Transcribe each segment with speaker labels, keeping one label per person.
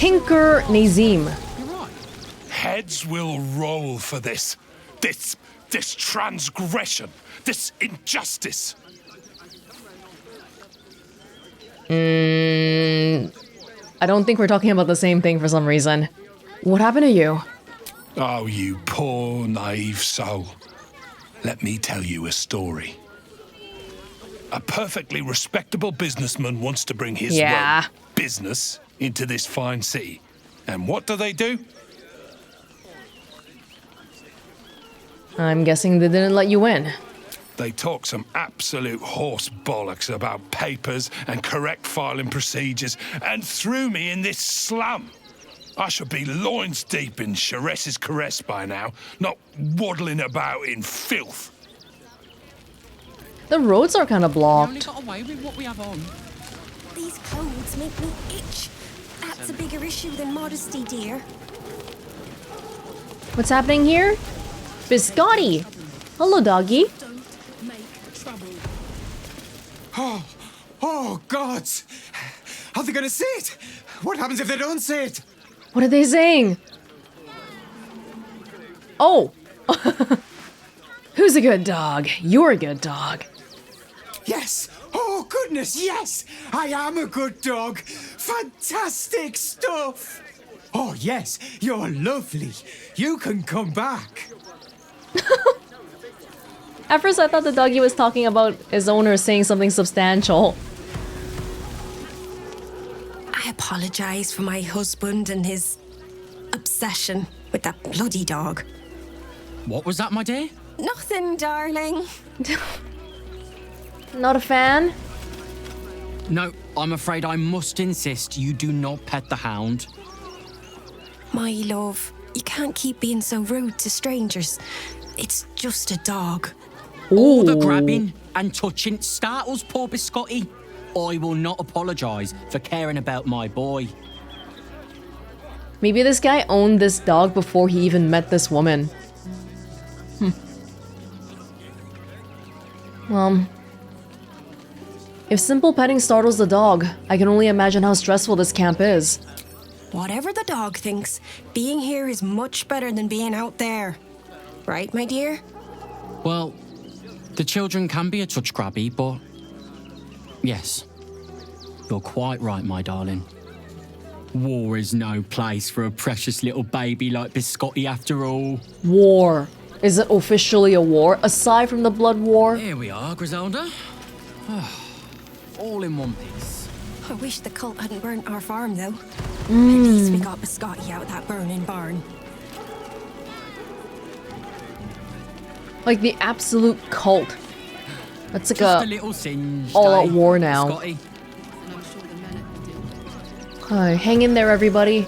Speaker 1: Tinker Nazim.
Speaker 2: Heads will roll for this. This transgression. This injustice.
Speaker 1: I don't think we're talking about the same thing for some reason. What happened to you?
Speaker 2: Oh, you poor, naive soul. Let me tell you a story. A perfectly respectable businessman wants to bring his business into this fine city. And what do?
Speaker 1: I'm guessing they didn't let you in.
Speaker 2: They talk some absolute horse bollocks about papers and correct filing procedures and threw me in this slum. I should be loins deep in Sharess's caress by now, not waddling about in filth.
Speaker 1: The roads are kind of blocked.
Speaker 3: We only got away with what we have on.
Speaker 4: These clothes make me itch. That's a bigger issue than modesty, dear.
Speaker 1: What's happening here? Biscotti! Hello, doggy.
Speaker 3: Don't make trouble.
Speaker 5: Oh, God! Are they gonna see it? What happens if they don't see it?
Speaker 1: What are they saying? Oh! Who's a good dog? You're a good dog.
Speaker 5: Yes! Oh, goodness, yes! I am a good dog! Fantastic stuff! Oh, yes, you're lovely. You can come back.
Speaker 1: At first I thought the doggy was talking about his owner saying something substantial.
Speaker 4: I apologize for my husband and his obsession with that bloody dog.
Speaker 3: What was that, my dear?
Speaker 4: Nothing, darling.
Speaker 1: Not a fan?
Speaker 3: No, I'm afraid I must insist you do not pet the hound.
Speaker 4: My love, you can't keep being so rude to strangers. It's just a dog.
Speaker 3: All the grabbing and touching startles poor Biscotti. I will not apologise for caring about my boy.
Speaker 1: Maybe this guy owned this dog before he even met this woman. If simple petting startles the dog, I can only imagine how stressful this camp is.
Speaker 4: Whatever the dog thinks, being here is much better than being out there. Right, my dear?
Speaker 3: Well, the children can be a touch grabby, but... Yes, you're quite right, my darling. War is no place for a precious little baby like Biscotti after all.
Speaker 1: War. Is it officially a war, aside from the blood war?
Speaker 3: Here we are, Griselda. All in one piece.
Speaker 4: I wish the cult hadn't burnt our farm, though. At least we got Biscotti out of that burning barn.
Speaker 1: Like the absolute cult. That's like
Speaker 3: Just a little singed,
Speaker 1: all-out war now.
Speaker 3: Biscotti?
Speaker 1: Hang in there, everybody.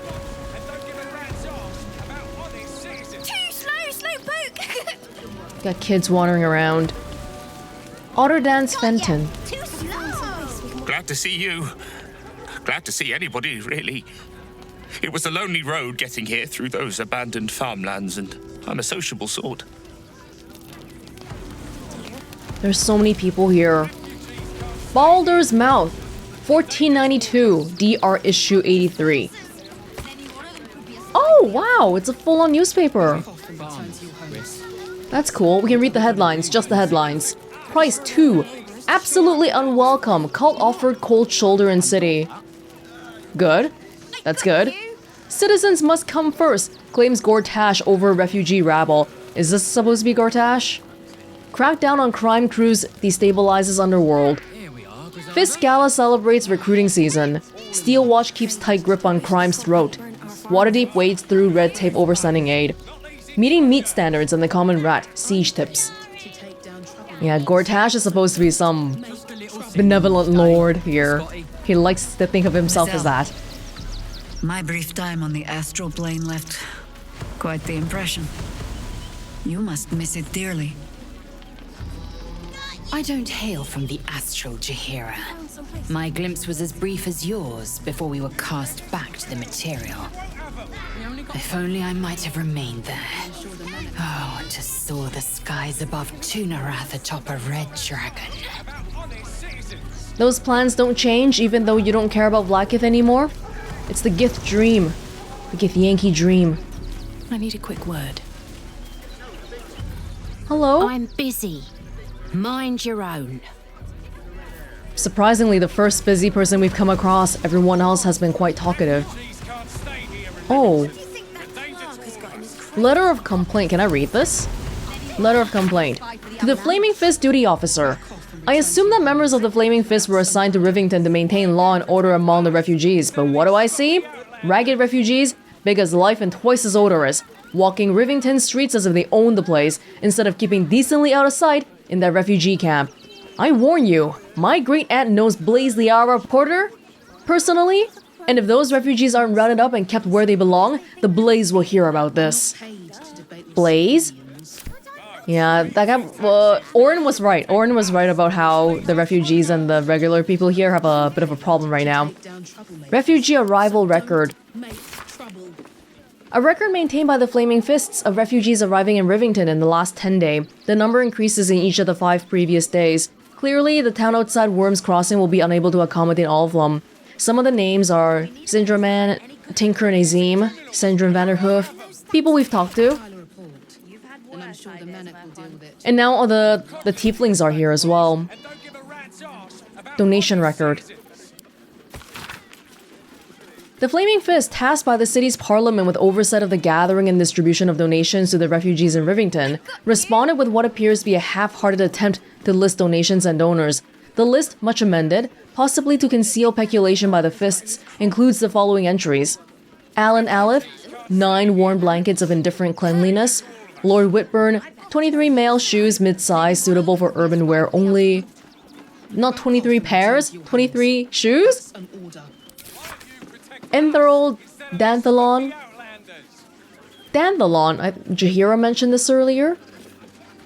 Speaker 4: Too slow, poke!
Speaker 1: Got kids wandering around. Otter Dance Fenton.
Speaker 4: Too slow!
Speaker 6: Glad to see you. Glad to see anybody, really. It was a lonely road getting here through those abandoned farmlands, and I'm a sociable sort.
Speaker 1: There's so many people here. Baldur's Mouth, 1492, DR issue 83. Oh, wow, it's a full-on newspaper. That's cool. We can read the headlines, just the headlines. Price 2. Absolutely unwelcome. Cult offered cold shoulder in city. Good. That's good. Citizens must come first. Claims Gortash over refugee rabble. Is this supposed to be Gortash? Crackdown on crime crews destabilizes underworld. Fist Gala celebrates recruiting season. Steel Watch keeps tight grip on crime's throat. Waterdeep wades through red tape over sending aid. Meeting meat standards and the common rat. Siege tips. Yeah, Gortash is supposed to be some benevolent lord here. He likes to think of himself as that.
Speaker 7: My brief time on the astral plane left quite the impression. You must miss it dearly.
Speaker 8: I don't hail from the astral Jahira. My glimpse was as brief as yours before we were cast back to the material. If only I might have remained there. Oh, to soar the skies above Tunarath atop a red dragon.
Speaker 1: Those plans don't change even though you don't care about Blackith anymore? It's the Gith dream. The Gith Yankee dream.
Speaker 4: I need a quick word.
Speaker 1: Hello?
Speaker 9: I'm busy. Mind your own.
Speaker 1: Surprisingly, the first busy person we've come across, everyone else has been quite talkative. Oh. Letter of complaint. Can I read this? Letter of complaint. To the Flaming Fist duty officer. I assume that members of the Flaming Fist were assigned to Rivington to maintain law and order among the refugees, but what do I see? Ragged refugees, big as life and twice as odorous, walking Rivington streets as if they own the place, instead of keeping decently out of sight in that refugee camp. I warn you, my great-aunt knows Blaze Liara Porter personally, and if those refugees aren't rounded up and kept where they belong, the Blaze will hear about this. Blaze? Yeah, that guy, Orin was right. Orin was right about how the refugees and the regular people here have a bit of a problem right now. Refugee arrival record. A record maintained by the Flaming Fists of refugees arriving in Rivington in the last 10 days. The number increases in each of the 5 previous days. Clearly, the town outside Worm's Crossing will be unable to accommodate all of them. Some of the names are Zindra Man, Tinker Nazim, Sendrin Vanderhoof, people we've talked to. And now all the tieflings are here as well. Donation record. The Flaming Fist, tasked by the city's parliament with oversight of the gathering and distribution of donations to the refugees in Rivington, responded with what appears to be a half-hearted attempt to list donations and donors. The list, much amended, possibly to conceal peculation by the Fists, includes the following entries. Alan Aleph, 9 worn blankets of indifferent cleanliness. Lord Whitburn, 23 male shoes mid-size suitable for urban wear only. Not 23 pairs, 23 shoes? Enthralled Danthalon. Jaheira mentioned this earlier.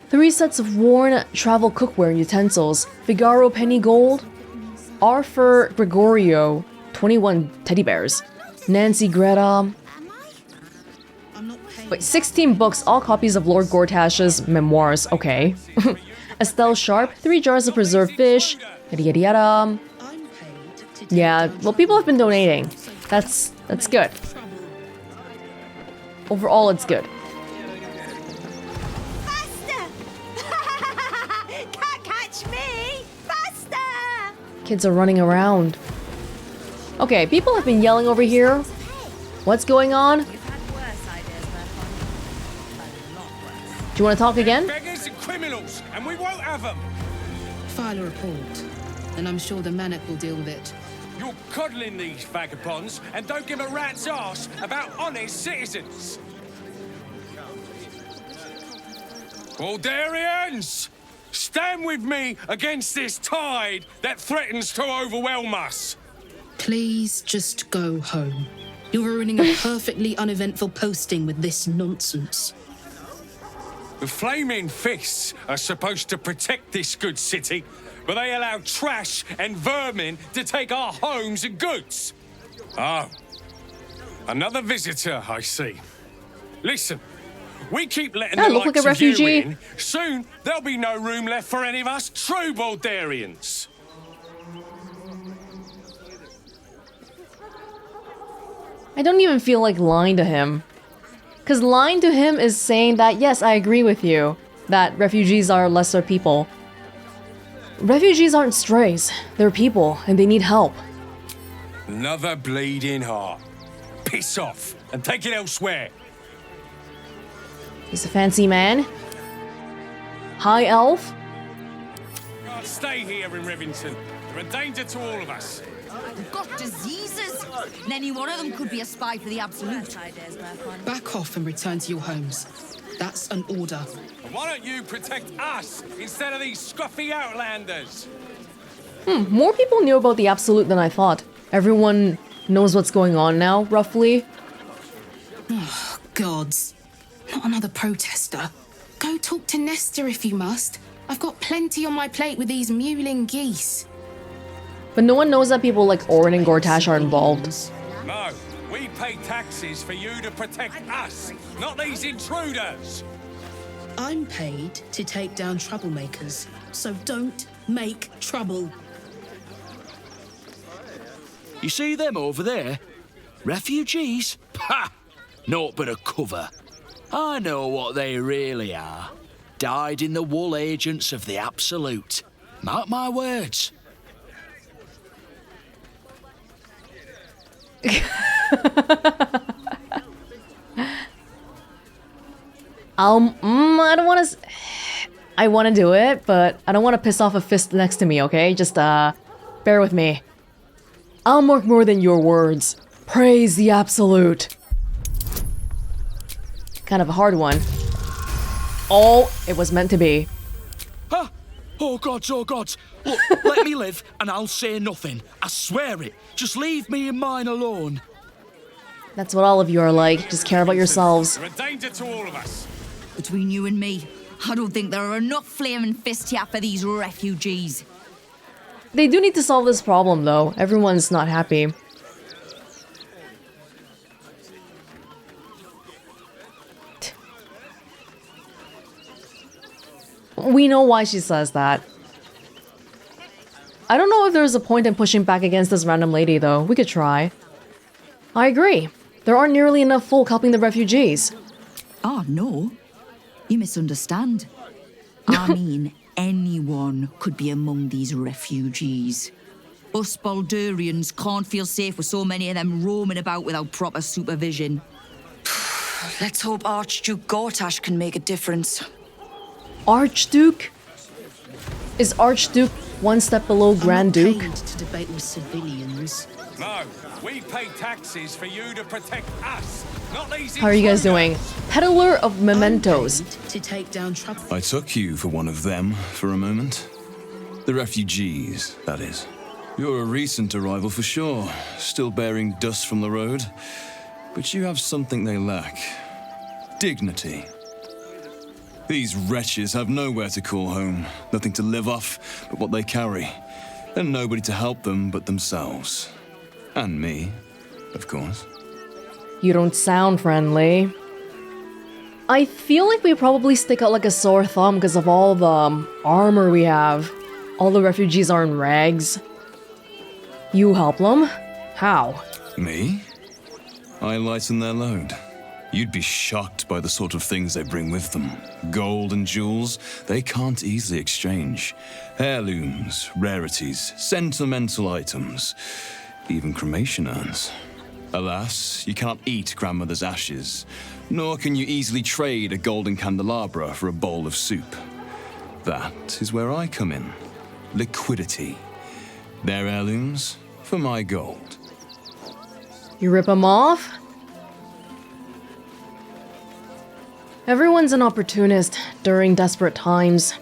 Speaker 1: 3 sets of worn travel cookware and utensils. Figaro penny gold. Arthur Gregorio, 21 teddy bears. Nancy Greta. Wait, 16 books, all copies of Lord Gortash's memoirs. Okay. Estelle Sharp, 3 jars of preserved fish. Yada yada yada. Yeah, well, people have been donating. That's good. Overall, it's good.
Speaker 10: Faster! Can't catch me! Faster!
Speaker 1: Kids are running around. Okay, people have been yelling over here. What's going on? Do you want to talk again?
Speaker 11: Beggars and criminals, and we won't have them.
Speaker 12: File a report, and I'm sure the Manic will deal with it.
Speaker 11: You're coddling these vagabonds and don't give a rat's ass about honest citizens. Baldurians, stand with me against this tide that threatens to overwhelm us.
Speaker 12: Please just go home. You're ruining a perfectly uneventful posting with this nonsense.
Speaker 11: The Flaming Fists are supposed to protect this good city, but they allow trash and vermin to take our homes and goods. Oh, another visitor, I see. Listen, we keep letting the likes of you in. Soon, there'll be no room left for any of us true Baldurians.
Speaker 1: I don't even feel like lying to him. Because lying to him is saying that, yes, I agree with you, that refugees are lesser people. Refugees aren't strays. They're people, and they need help.
Speaker 11: Another bleeding heart. Piss off, and take it elsewhere.
Speaker 1: He's a fancy man. High elf.
Speaker 11: Can't stay here in Rivington. They're a danger to all of us.
Speaker 13: We've got diseases. And any one of them could be a spy for the Absolute.
Speaker 12: Back off and return to your homes. That's an order.
Speaker 11: And why don't you protect us instead of these scruffy outlanders?
Speaker 1: More people knew about the Absolute than I thought. Everyone knows what's going on now, roughly.
Speaker 12: Oh, gods. Not another protester. Go talk to Nestor if you must. I've got plenty on my plate with these mewling geese.
Speaker 1: But no one knows that people like Orin and Gortash are involved.
Speaker 11: No, we pay taxes for you to protect us, not these intruders.
Speaker 12: I'm paid to take down troublemakers, so don't make trouble.
Speaker 14: You see them over there? Refugees? Ha! Naught but a cover. I know what they really are. Dyed-in-the-wool agents of the Absolute. Mark my words.
Speaker 1: I don't want to. I want to do it, but I don't want to piss off a fist next to me. Okay, just bear with me. I'll mark more than your words. Praise the Absolute. Kind of a hard one. Oh, it was meant to be.
Speaker 14: Huh? Oh gods, oh gods. Look, let me live and I'll say nothing. I swear it. Just leave me and mine alone.
Speaker 1: That's what all of you are like. Just care about yourselves.
Speaker 11: You're a danger to all of us.
Speaker 13: Between you and me, I don't think there are enough flaming fists here for these refugees.
Speaker 1: They do need to solve this problem, though. Everyone's not happy. We know why she says that. I don't know if there's a point in pushing back against this random lady, though. We could try. I agree. There aren't nearly enough folk helping the refugees.
Speaker 13: Oh, no. You misunderstand. I mean, anyone could be among these refugees. Us Baldurians can't feel safe with so many of them roaming about without proper supervision.
Speaker 15: Let's hope Archduke Gortash can make a difference.
Speaker 1: Archduke? Is Archduke one step below Grand Duke?
Speaker 9: To debate with civilians.
Speaker 11: No, we pay taxes for you to protect us, not these.
Speaker 1: How are you guys doing? Peddler of mementos.
Speaker 9: To take down trouble.
Speaker 16: I took you for one of them for a moment. The refugees, that is. You're a recent arrival for sure, still bearing dust from the road. But you have something they lack. Dignity. These wretches have nowhere to call home, nothing to live off but what they carry, and nobody to help them but themselves. And me, of course.
Speaker 1: You don't sound friendly. I feel like we probably stick out like a sore thumb because of all the armor we have. All the refugees are in rags. You help them? How?
Speaker 16: Me? I lighten their load. You'd be shocked by the sort of things they bring with them. Gold and jewels, they can't easily exchange. Heirlooms, rarities, sentimental items, even cremation urns. Alas, you cannot eat grandmother's ashes, nor can you easily trade a golden candelabra for a bowl of soup. That is where I come in. Liquidity. Their heirlooms for my gold.
Speaker 1: You rip them off? Everyone's an opportunist during desperate times.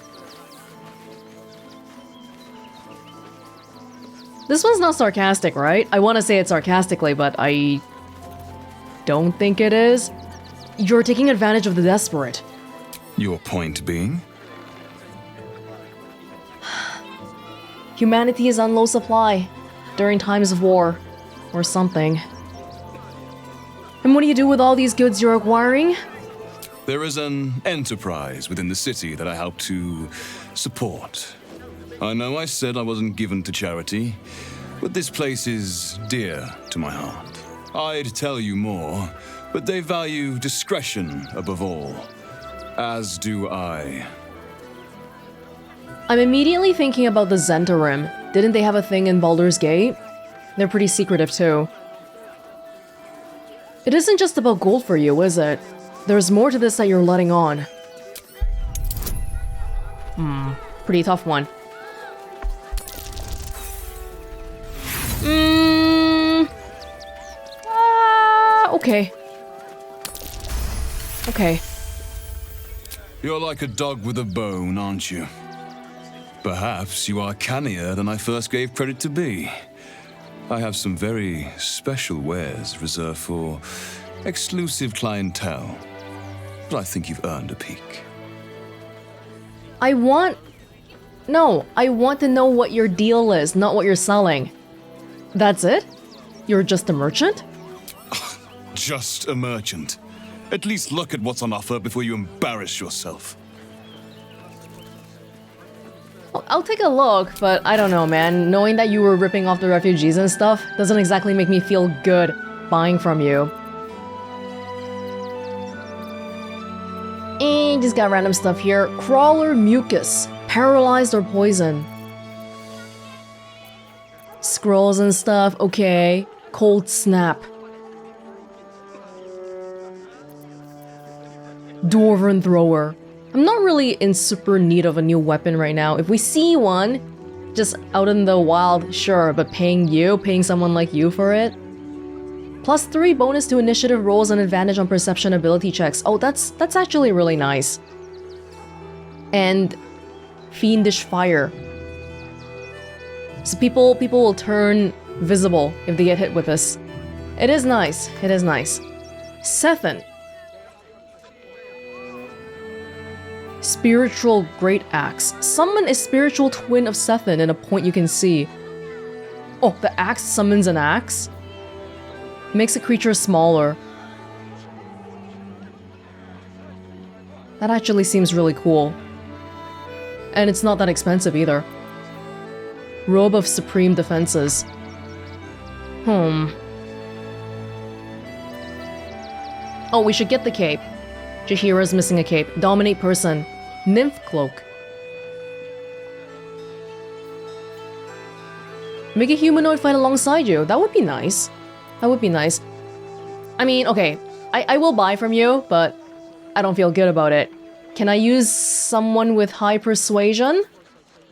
Speaker 1: This one's not sarcastic, right? I want to say it sarcastically, but I don't think it is. You're taking advantage of the desperate.
Speaker 16: Your point being?
Speaker 1: Humanity is on low supply during times of war, or something. And what do you do with all these goods you're acquiring?
Speaker 16: There is an enterprise within the city that I help to support. I know I said I wasn't given to charity, but this place is dear to my heart. I'd tell you more, but they value discretion above all. As do I.
Speaker 1: I'm immediately thinking about the Zentarim. Didn't they have a thing in Baldur's Gate? They're pretty secretive too. It isn't just about gold for you, is it? There's more to this that you're letting on. Pretty tough one. Okay. Okay.
Speaker 16: You're like a dog with a bone, aren't you? Perhaps you are cannier than I first gave credit to be. I have some very special wares reserved for exclusive clientele, but I think you've earned a peek.
Speaker 1: I want to know what your deal is, not what you're selling. That's it? You're just a merchant?
Speaker 16: Just a merchant. At least look at what's on offer before you embarrass yourself.
Speaker 1: I'll take a look, but I don't know, man. Knowing that you were ripping off the refugees and stuff doesn't exactly make me feel good. buying from you. And just got random stuff here. Crawler mucus. Paralyzed or poison. Scrolls and stuff. Okay. Cold snap. Dwarven thrower. I'm not really in super need of a new weapon right now. If we see one, just out in the wild, sure, but paying someone like you for it? +3 bonus to initiative rolls and advantage on perception ability checks. Oh, that's actually really nice. And fiendish fire. So people will turn visible if they get hit with this. It is nice. It is nice. Sethan. Spiritual Great Axe. Summon a spiritual twin of Sethan in a point you can see. Oh, the axe summons an axe? Makes a creature smaller. That actually seems really cool. And it's not that expensive either. Robe of Supreme Defenses. Oh, we should get the cape. Jaheira's missing a cape. Dominate person. Nymph cloak. Make a humanoid fight alongside you. That would be nice. That would be nice. I mean, okay. I will buy from you, but I don't feel good about it. Can I use someone with high persuasion?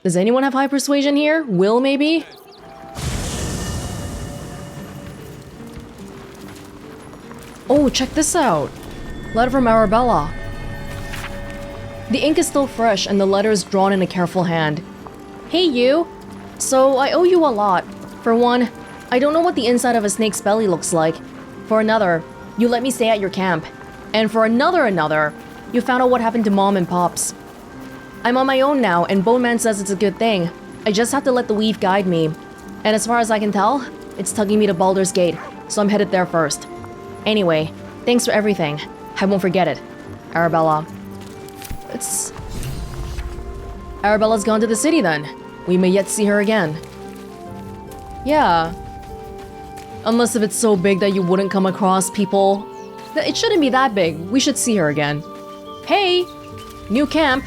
Speaker 1: Does anyone have high persuasion here? Wyll, maybe? Oh, check this out. Letter from Arabella. The ink is still fresh and the letter is drawn in a careful hand. Hey you! So I owe you a lot. For one, I don't know what the inside of a snake's belly looks like. For another, you let me stay at your camp. And for another, you found out what happened to Mom and Pops. I'm on my own now and Bone Man says it's a good thing. I just have to let the weave guide me. And as far as I can tell, it's tugging me to Baldur's Gate, so I'm headed there first. Anyway, thanks for everything. I won't forget it. Arabella. Arabella's gone to the city then. We may yet see her again. Yeah. Unless if it's so big that you wouldn't come across people. It shouldn't be that big. We should see her again. Hey! New camp.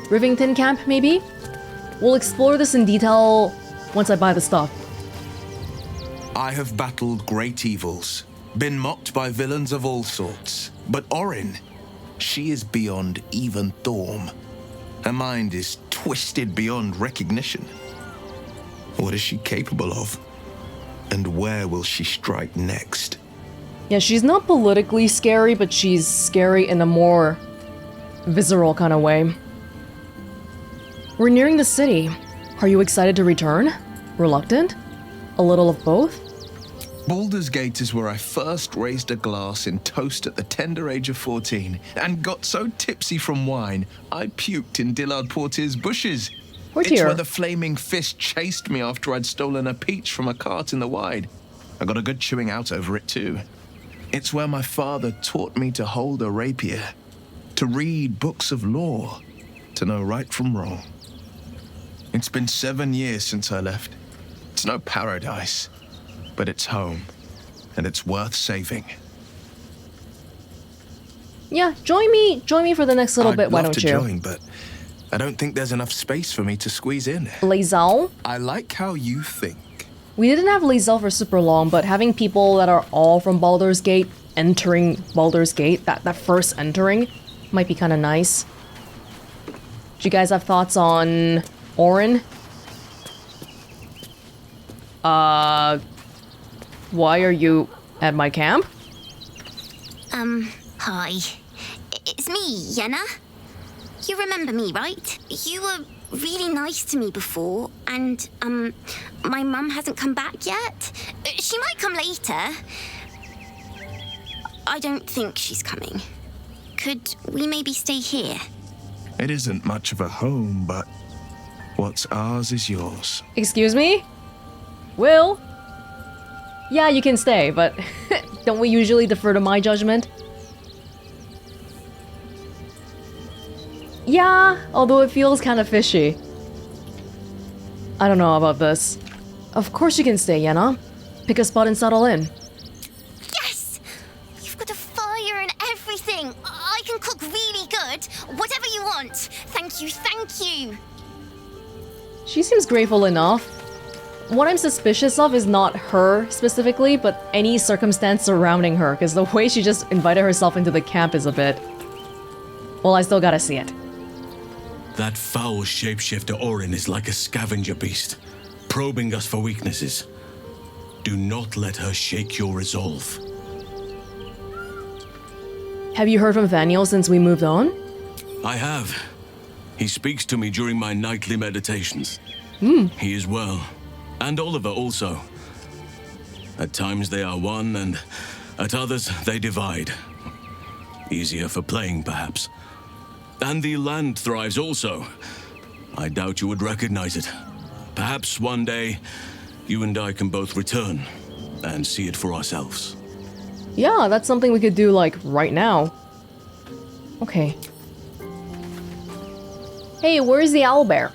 Speaker 1: Rivington camp, maybe? We'll explore this in detail once I buy the stuff.
Speaker 17: I have battled great evils, been mocked by villains of all sorts. But Orin, she is beyond even Thorm. Her mind is twisted beyond recognition. What is she capable of? And where will she strike next?
Speaker 1: Yeah, she's not politically scary, but she's scary in a more visceral kind of way. We're nearing the city. Are you excited to return? Reluctant? A little of both?
Speaker 17: Baldur's Gate is where I first raised a glass in toast at the tender age of 14 and got so tipsy from wine, I puked in Dillard Portier's bushes. It's where the flaming fist chased me after I'd stolen a peach from a cart in the Wide. I got a good chewing out over it too. It's where my father taught me to hold a rapier, to read books of lore, to know right from wrong. It's been 7 years since I left. It's no paradise, but it's home, and it's worth saving.
Speaker 1: Yeah, join me for the next little bit, why don't you?
Speaker 17: I'd love to join, but I don't think there's enough space for me to squeeze in.
Speaker 1: Lae'zel?
Speaker 17: I like how you think.
Speaker 1: We didn't have Lae'zel for super long, but having people that are all from Baldur's Gate entering Baldur's Gate, that first entering, might be kind of nice. Do you guys have thoughts on Orin? Why are you at my camp?
Speaker 18: Hi. It's me, Yenna. You remember me, right? You were really nice to me before, and, my mum hasn't come back yet. She might come later. I don't think she's coming. Could we maybe stay here?
Speaker 17: It isn't much of a home, but what's ours is yours.
Speaker 1: Excuse me? Wyll? Yeah, you can stay, but don't we usually defer to my judgment? Yeah, although it feels kind of fishy. I don't know about this. Of course you can stay, Yenna. Pick a spot and settle in.
Speaker 18: everything. I can cook really good. Whatever you want. Thank you, thank you.
Speaker 1: She seems grateful enough. What I'm suspicious of is not her specifically, but any circumstance surrounding her, because the way she just invited herself into the camp is a bit... Well, I still gotta see it.
Speaker 19: That foul shapeshifter Orin is like a scavenger beast, probing us for weaknesses. Do not let her shake your resolve.
Speaker 1: Have you heard from Vaniel since we moved on?
Speaker 19: I have. He speaks to me during my nightly meditations. He is well. And Oliver also. At times they are one, and at others they divide. Easier for playing, perhaps. And the land thrives also. I doubt you would recognize it. Perhaps one day, you and I can both return and see it for ourselves.
Speaker 1: Yeah, that's something we could do, like, right now. Okay. Hey, where's the owlbear?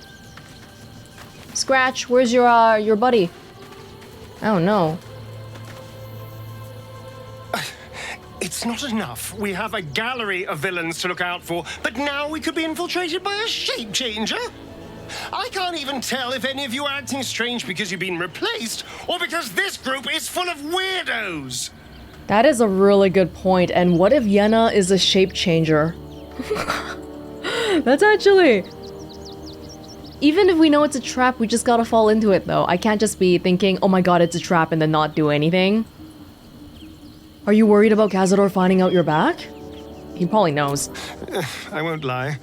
Speaker 1: Scratch, where's your buddy? I don't know.
Speaker 20: It's not enough. We have a gallery of villains to look out for, but now we could be infiltrated by a shape changer? I can't even tell if any of you are acting strange because you've been replaced, or because this group is full of weirdos.
Speaker 1: That is a really good point, and what if Yenna is a shape changer? That's actually... Even if we know it's a trap, we just gotta fall into it though. I can't just be thinking, oh my god, it's a trap, and then not do anything. Are you worried about Cazador finding out your back? He probably knows.
Speaker 20: I won't lie.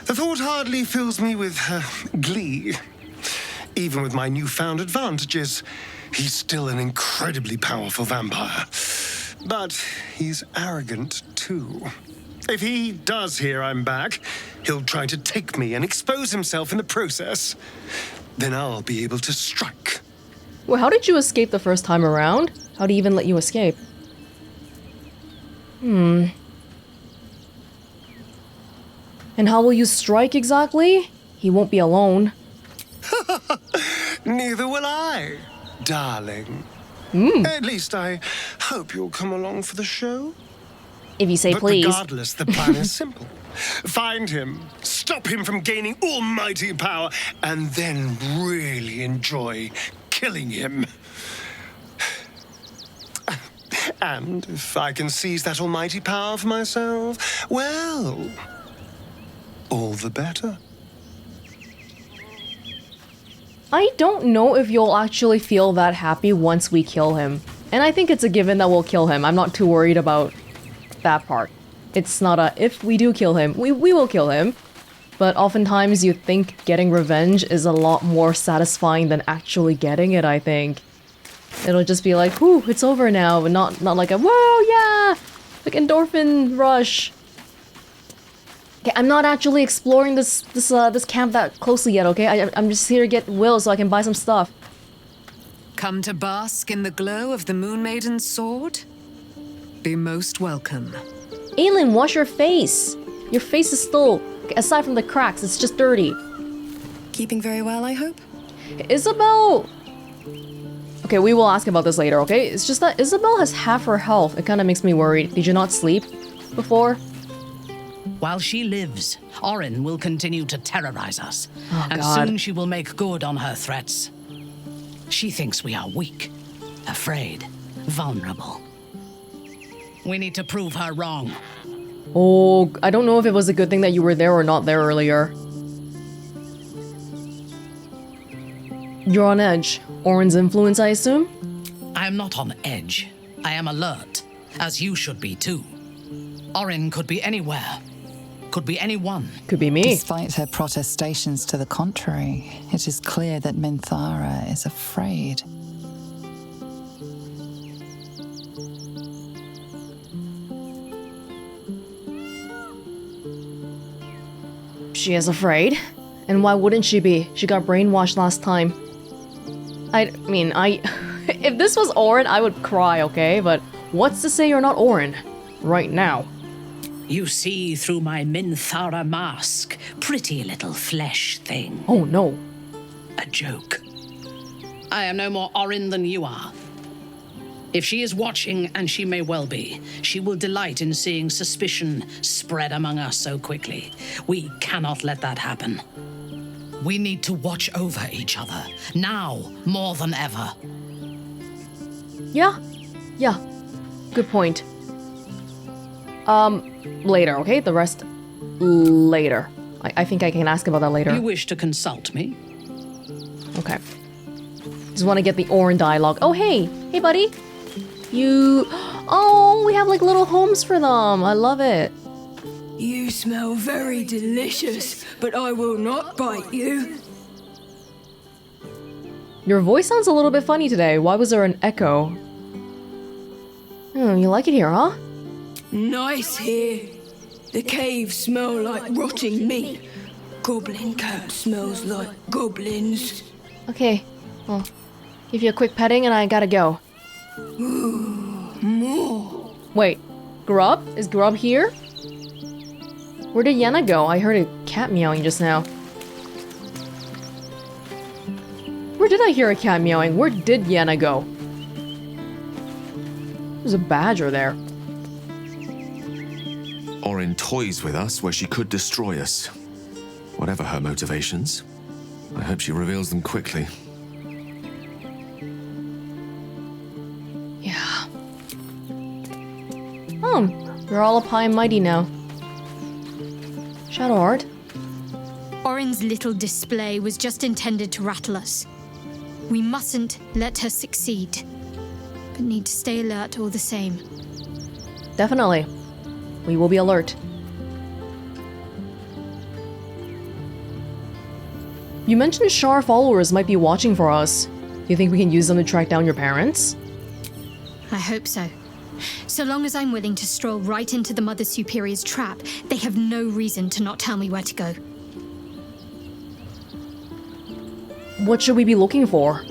Speaker 20: The thought hardly fills me with glee. Even with my newfound advantages, he's still an incredibly powerful vampire. But he's arrogant too. If he does hear I'm back, he'll try to take me and expose himself in the process. Then I'll be able to strike.
Speaker 1: Well, how did you escape the first time around? How did he even let you escape? And how will you strike exactly? He won't be alone.
Speaker 20: Neither will I, darling. At least I hope you'll come along for the show.
Speaker 1: If you say please.
Speaker 20: But regardless, the plan is simple. Find him, stop him from gaining almighty power, and then really enjoy killing him. And if I can seize that almighty power for myself, well, all the better.
Speaker 1: I don't know if you'll actually feel that happy once we kill him. And I think it's a given that we'll kill him. I'm not too worried about that part. It's not a if we do kill him, we will kill him. But oftentimes you think getting revenge is a lot more satisfying than actually getting it, I think. It'll just be like, whew, it's over now, but not like a, whoa, yeah! Like endorphin rush. Okay, I'm not actually exploring this camp that closely yet, okay? I'm just here to get Wyll so I can buy some stuff.
Speaker 21: Come to bask in the glow of the Moon Maiden's sword? Be most welcome.
Speaker 1: Aelin, wash your face! Your face is still, aside from the cracks, it's just dirty.
Speaker 4: Keeping very well, I hope?
Speaker 1: Isabel! Okay, we will ask about this later, okay? It's just that Isabel has half her health. It kind of makes me worried. Did you not sleep before?
Speaker 9: While she lives, Orin will continue to terrorize us.
Speaker 1: Oh,
Speaker 9: and
Speaker 1: God.
Speaker 9: soon she will make good on her threats. She thinks we are weak, afraid, vulnerable. We need to prove her wrong.
Speaker 1: Oh, I don't know if it was a good thing that you were there or not there earlier. You're on edge. Orin's influence, I assume?
Speaker 9: I am not on edge. I am alert, as you should be too. Orin could be anywhere. Could be anyone.
Speaker 1: Could be me.
Speaker 22: Despite her protestations to the contrary, it is clear that Minthara is afraid.
Speaker 1: She is afraid. And why wouldn't she be? She got brainwashed last time. I mean, if this was Orin, I would cry, okay? But what's to say you're not Orin? Right now.
Speaker 9: You see through my Minthara mask, pretty little flesh thing.
Speaker 1: Oh no.
Speaker 9: A joke. I am no more Orin than you are. If she is watching, and she may well be, she will delight in seeing suspicion spread among us so quickly. We cannot let that happen. We need to watch over each other, now more than ever.
Speaker 1: Yeah. Good point. Later, okay? The rest later. I think I can ask about that later.
Speaker 9: You wish to consult me?
Speaker 1: Okay. Just want to get the Orin dialogue. Oh, hey, buddy. Oh, we have like little homes for them. I love it.
Speaker 2: You smell very delicious, but I will not bite you.
Speaker 1: Your voice sounds a little bit funny today. Why was there an echo? You like it here, huh?
Speaker 2: Nice here. The caves smell like rotting meat. Goblin camp smells like goblins.
Speaker 1: Okay, well, give you a quick petting and I gotta go.
Speaker 2: More.
Speaker 1: Wait, Grub? Is Grub here? Where did Yenna go? I heard a cat meowing just now. Where did I hear a cat meowing? Where did Yenna go? There's a badger there.
Speaker 5: Orin toys with us where she could destroy us. Whatever her motivations, I hope she reveals them quickly.
Speaker 1: Yeah. Oh, you're all up high and mighty now. Shadow Art?
Speaker 23: Orin's little display was just intended to rattle us. We mustn't let her succeed, but need to stay alert all the same.
Speaker 1: Definitely. We will be alert. You mentioned Shar followers might be watching for us. Do you think we can use them to track down your parents?
Speaker 23: I hope so. So long as I'm willing to stroll right into the Mother Superior's trap, they have no reason to not tell me where to go.
Speaker 1: What should we be looking for?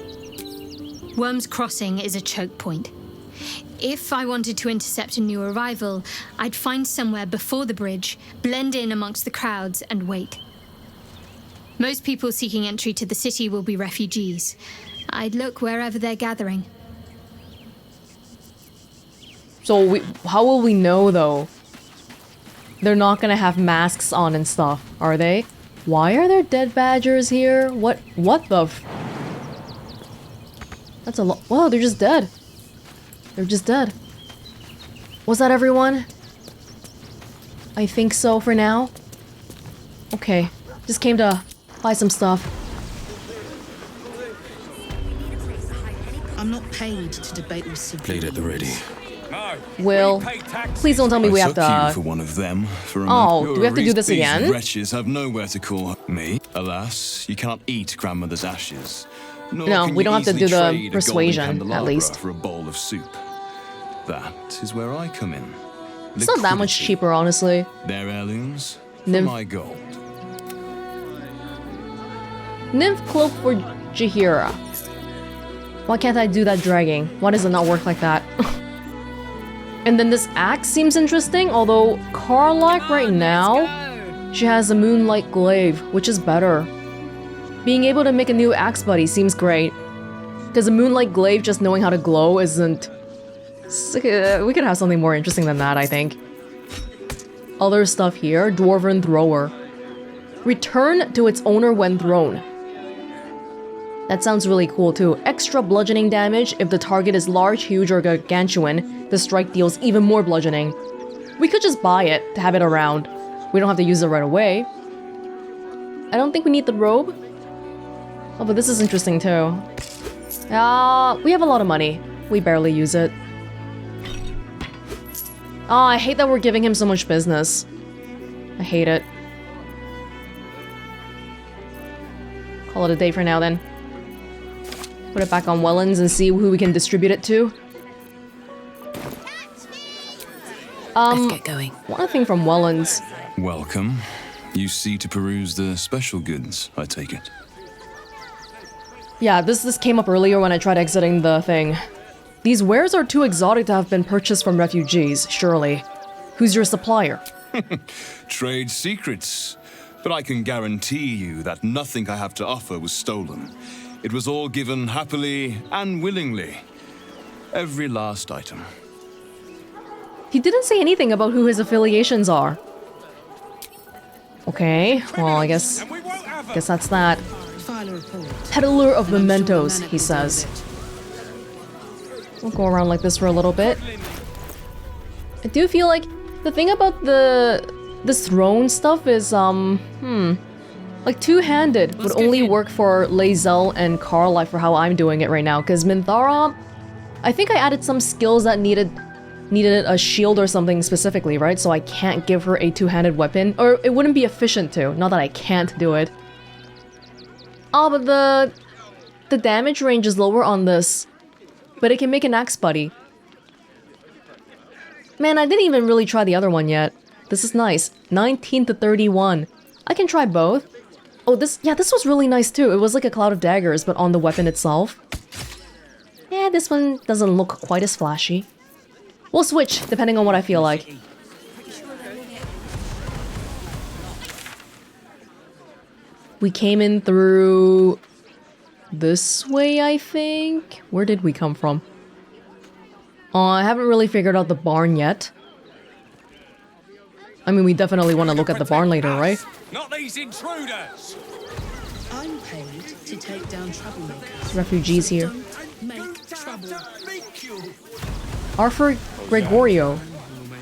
Speaker 23: Worm's Crossing is a choke point. If I wanted to intercept a new arrival, I'd find somewhere before the bridge, blend in amongst the crowds, and wait. Most people seeking entry to the city will be refugees. I'd look wherever they're gathering.
Speaker 1: So how will we know, though? They're not gonna have masks on and stuff, are they? Why are there dead badgers here? What the f... That's a lot. Whoa, they're just dead. They're just dead. Was that everyone? I think so for now. Okay, just came to buy some stuff.
Speaker 9: I'm not paid to debate with civilians.
Speaker 19: Played at the ready.
Speaker 1: Wyll, please don't tell me we have to...
Speaker 16: I took you for one of them for a
Speaker 1: Oh,
Speaker 16: moment.
Speaker 1: do we have to do this
Speaker 16: These
Speaker 1: again?
Speaker 16: wretches have nowhere to call me. Alas, you cannot eat grandmother's ashes. Nor
Speaker 1: No,
Speaker 16: can
Speaker 1: we
Speaker 16: you
Speaker 1: don't have to
Speaker 16: easily
Speaker 1: do the
Speaker 16: trade a golden
Speaker 1: persuasion, at
Speaker 16: candelabra
Speaker 1: least.
Speaker 16: for a bowl of soup. That is where I come in.
Speaker 1: It's not that much cheaper, honestly.
Speaker 16: Their heirlooms for
Speaker 1: Nymph.
Speaker 16: my gold.
Speaker 1: Nymph cloak for Jaheira. Why can't I do that dragging? Why does it not work like that? And then this axe seems interesting, although Karlach right now, she has a moonlight glaive, which is better. Being able to make a new axe buddy seems great. Because a moonlight glaive just knowing how to glow isn't... We could have something more interesting than that, I think. Other stuff here, Dwarven Thrower. Return to its owner when thrown. That sounds really cool too. Extra bludgeoning damage if the target is large, huge, or gargantuan. The strike deals even more bludgeoning. We could just buy it to have it around. We don't have to use it right away. I don't think we need the robe. Oh, but this is interesting too. We have a lot of money. We barely use it. Oh, I hate that we're giving him so much business. I hate it. Call it a day for now then. Put it back on Welonz and see who we can distribute it to.
Speaker 8: Let's get going.
Speaker 1: One thing from Welonz.
Speaker 16: Welcome. You see to peruse the special goods, I take it.
Speaker 1: Yeah, this came up earlier when I tried exiting the thing. These wares are too exotic to have been purchased from refugees, surely. Who's your supplier?
Speaker 16: Trade secrets. But I can guarantee you that nothing I have to offer was stolen. It was all given happily and willingly. Every last item.
Speaker 1: He didn't say anything about who his affiliations are. Okay, well, I guess that's that. Peddler of mementos, he says. We'll go around like this for a little bit. I do feel like the thing about this throne stuff is, like two-handed would only work for Lae'zel and Carlisle for how I'm doing it right now, because Minthara, I think I added some skills that needed a shield or something specifically, right? So I can't give her a two-handed weapon, or it wouldn't be efficient to, not that I can't do it. Oh, but the damage range is lower on this, but it can make an axe buddy. Man, I didn't even really try the other one yet. This is nice. 19 to 31. I can try both. Oh, this was really nice too. It was like a cloud of daggers, but on the weapon itself. Yeah, this one doesn't look quite as flashy. We'll switch, depending on what I feel like. We came in through this way, I think? Where did we come from? I haven't really figured out the barn yet. I mean, we definitely want to look at the barn later, right?
Speaker 11: Not these intruders!
Speaker 9: I'm paid to take down troublemakers.
Speaker 1: Refugees here.
Speaker 9: Make trouble.
Speaker 1: Arthur Gregorio.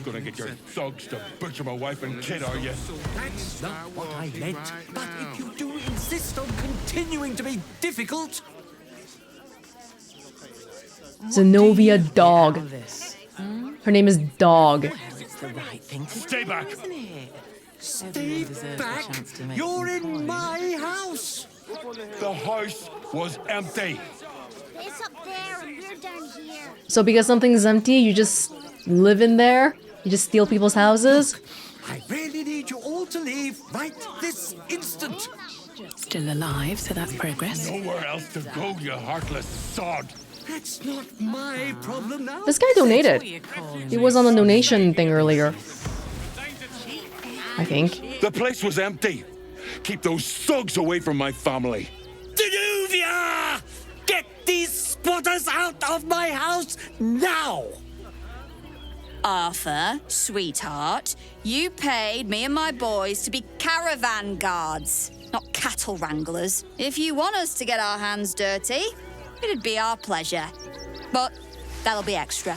Speaker 11: Gonna get your thugs to butcher my wife and kid, are you?
Speaker 3: That's not what I meant. But if you do insist on continuing to be difficult...
Speaker 1: Zenobia Dog. Her name is Dog.
Speaker 11: Stay back!
Speaker 3: Stay back? You're in my house!
Speaker 11: The house was empty.
Speaker 10: It's up there and we're down here.
Speaker 1: So because something's empty, you just live in there? You just steal people's houses?
Speaker 3: I really need you all to leave right this instant.
Speaker 9: Still alive, so that's progress.
Speaker 11: Nowhere else to go, you heartless sod.
Speaker 3: That's not my problem now.
Speaker 1: This guy donated. He was on the donation thing earlier. I think.
Speaker 11: The place was empty. Keep those thugs away from my family.
Speaker 3: Denuvia! Get these squatters out of my house now!
Speaker 15: Arthur, sweetheart, you paid me and my boys to be caravan guards, not cattle wranglers. If you want us to get our hands dirty, it'd be our pleasure. But that'll be extra.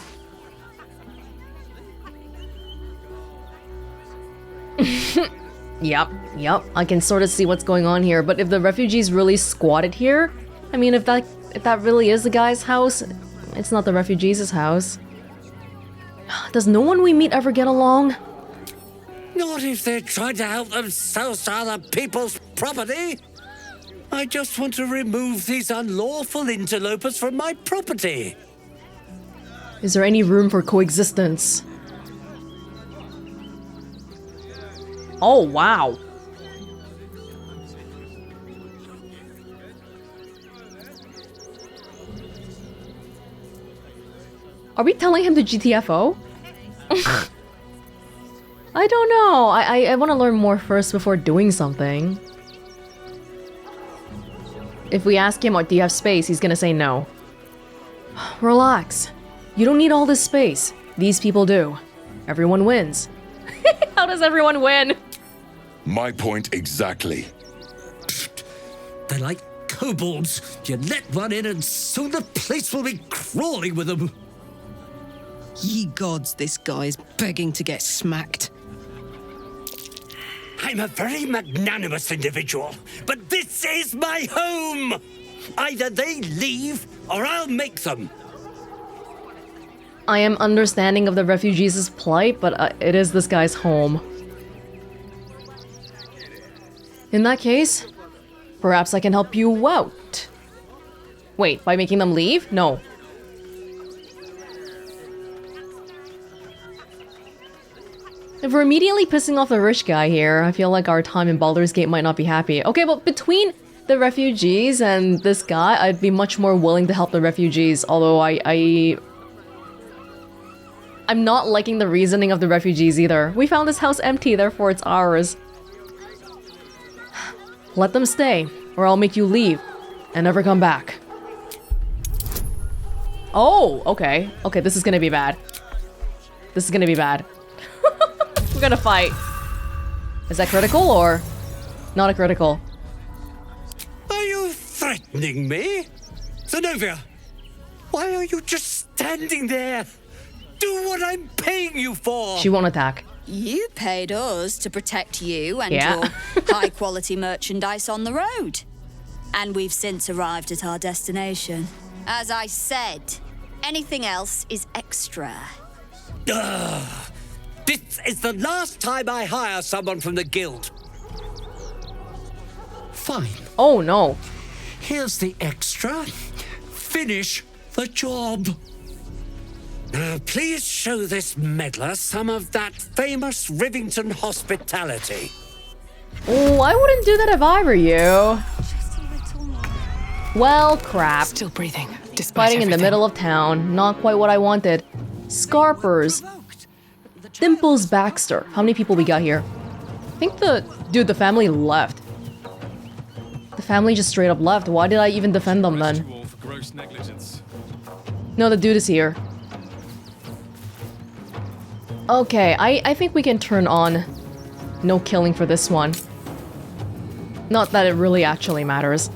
Speaker 1: Yep. I can sort of see what's going on here, but if the refugees really squatted here, I mean, if that really is the guy's house, it's not the refugees' house. Does no one we meet ever get along?
Speaker 3: Not if they're trying to help themselves to other people's property. I just want to remove these unlawful interlopers from my property.
Speaker 1: Is there any room for coexistence? Oh, wow. Are we telling him to GTFO? I don't know. I want to learn more first before doing something. If we ask him, do you have space? He's gonna say no. Relax. You don't need all this space. These people do. Everyone wins. How does everyone win?
Speaker 11: My point exactly.
Speaker 3: They're like kobolds. You let one in and soon the place will be crawling with them.
Speaker 9: Ye gods, this guy's begging to get smacked.
Speaker 3: I'm a very magnanimous individual, but this is my home! Either they leave, or I'll make them.
Speaker 1: I am understanding of the refugees' plight, but it is this guy's home. In that case, perhaps I can help you out. Wait, by making them leave? No. If we're immediately pissing off the rich guy here, I feel like our time in Baldur's Gate might not be happy. Okay, but between the refugees and this guy, I'd be much more willing to help the refugees, although I'm not liking the reasoning of the refugees either. We found this house empty, therefore it's ours. Let them stay, or I'll make you leave and never come back. Oh, okay. Okay, this is gonna be bad. This is gonna be bad. We're gonna fight. Is that critical or not a critical?
Speaker 3: Are you threatening me? Zenobia, why are you just standing there? Do what I'm paying you for!
Speaker 1: She won't attack.
Speaker 15: You paid us to protect you and
Speaker 1: Yeah.
Speaker 15: your high-quality merchandise on the road. And we've since arrived at our destination. As I said, anything else is extra.
Speaker 3: Ugh. This is the last time I hire someone from the guild. Fine.
Speaker 1: Oh no.
Speaker 3: Here's the extra. Finish the job. Now, please show this meddler some of that famous Rivington hospitality.
Speaker 1: Oh, I wouldn't do that if I were you. Well, crap.
Speaker 21: Still breathing, despite
Speaker 1: Fighting in the
Speaker 21: everything.
Speaker 1: middle of town. Not quite what I wanted. Scarpers. Dimples Baxter. How many people we got here? I think the family left. The family just straight up left. Why did I even defend them then? No, the dude is here. Okay, I think we can turn on no killing for this one. Not that it really actually matters.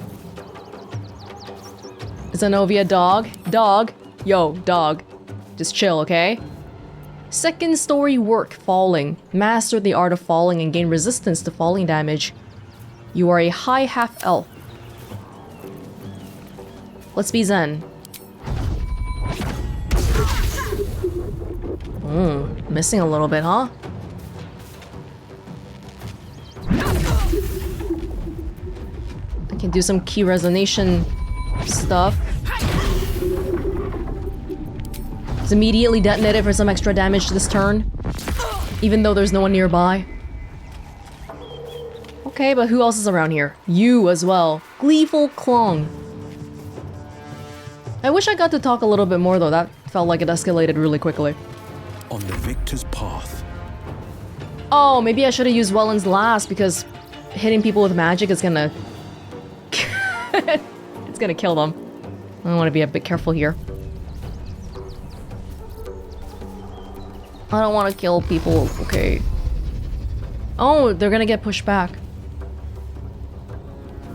Speaker 1: Zenovia, dog? Dog? Yo, dog. Just chill, okay? Second story work, falling. Master the art of falling and gain resistance to falling damage. You are a high half-elf. Let's be Zen. Missing a little bit, huh? I can do some key resonation stuff. It's immediately detonated for some extra damage this turn, even though there's no one nearby. Okay, but who else is around here? You as well. Gleeful Klong. I wish I got to talk a little bit more though. That felt like it escalated really quickly.
Speaker 6: On the victor's path.
Speaker 1: Oh, maybe I should have used Welonz last because hitting people with magic is gonna... it's gonna kill them. I want to be a bit careful here. I don't want to kill people, okay. Oh, they're gonna get pushed back.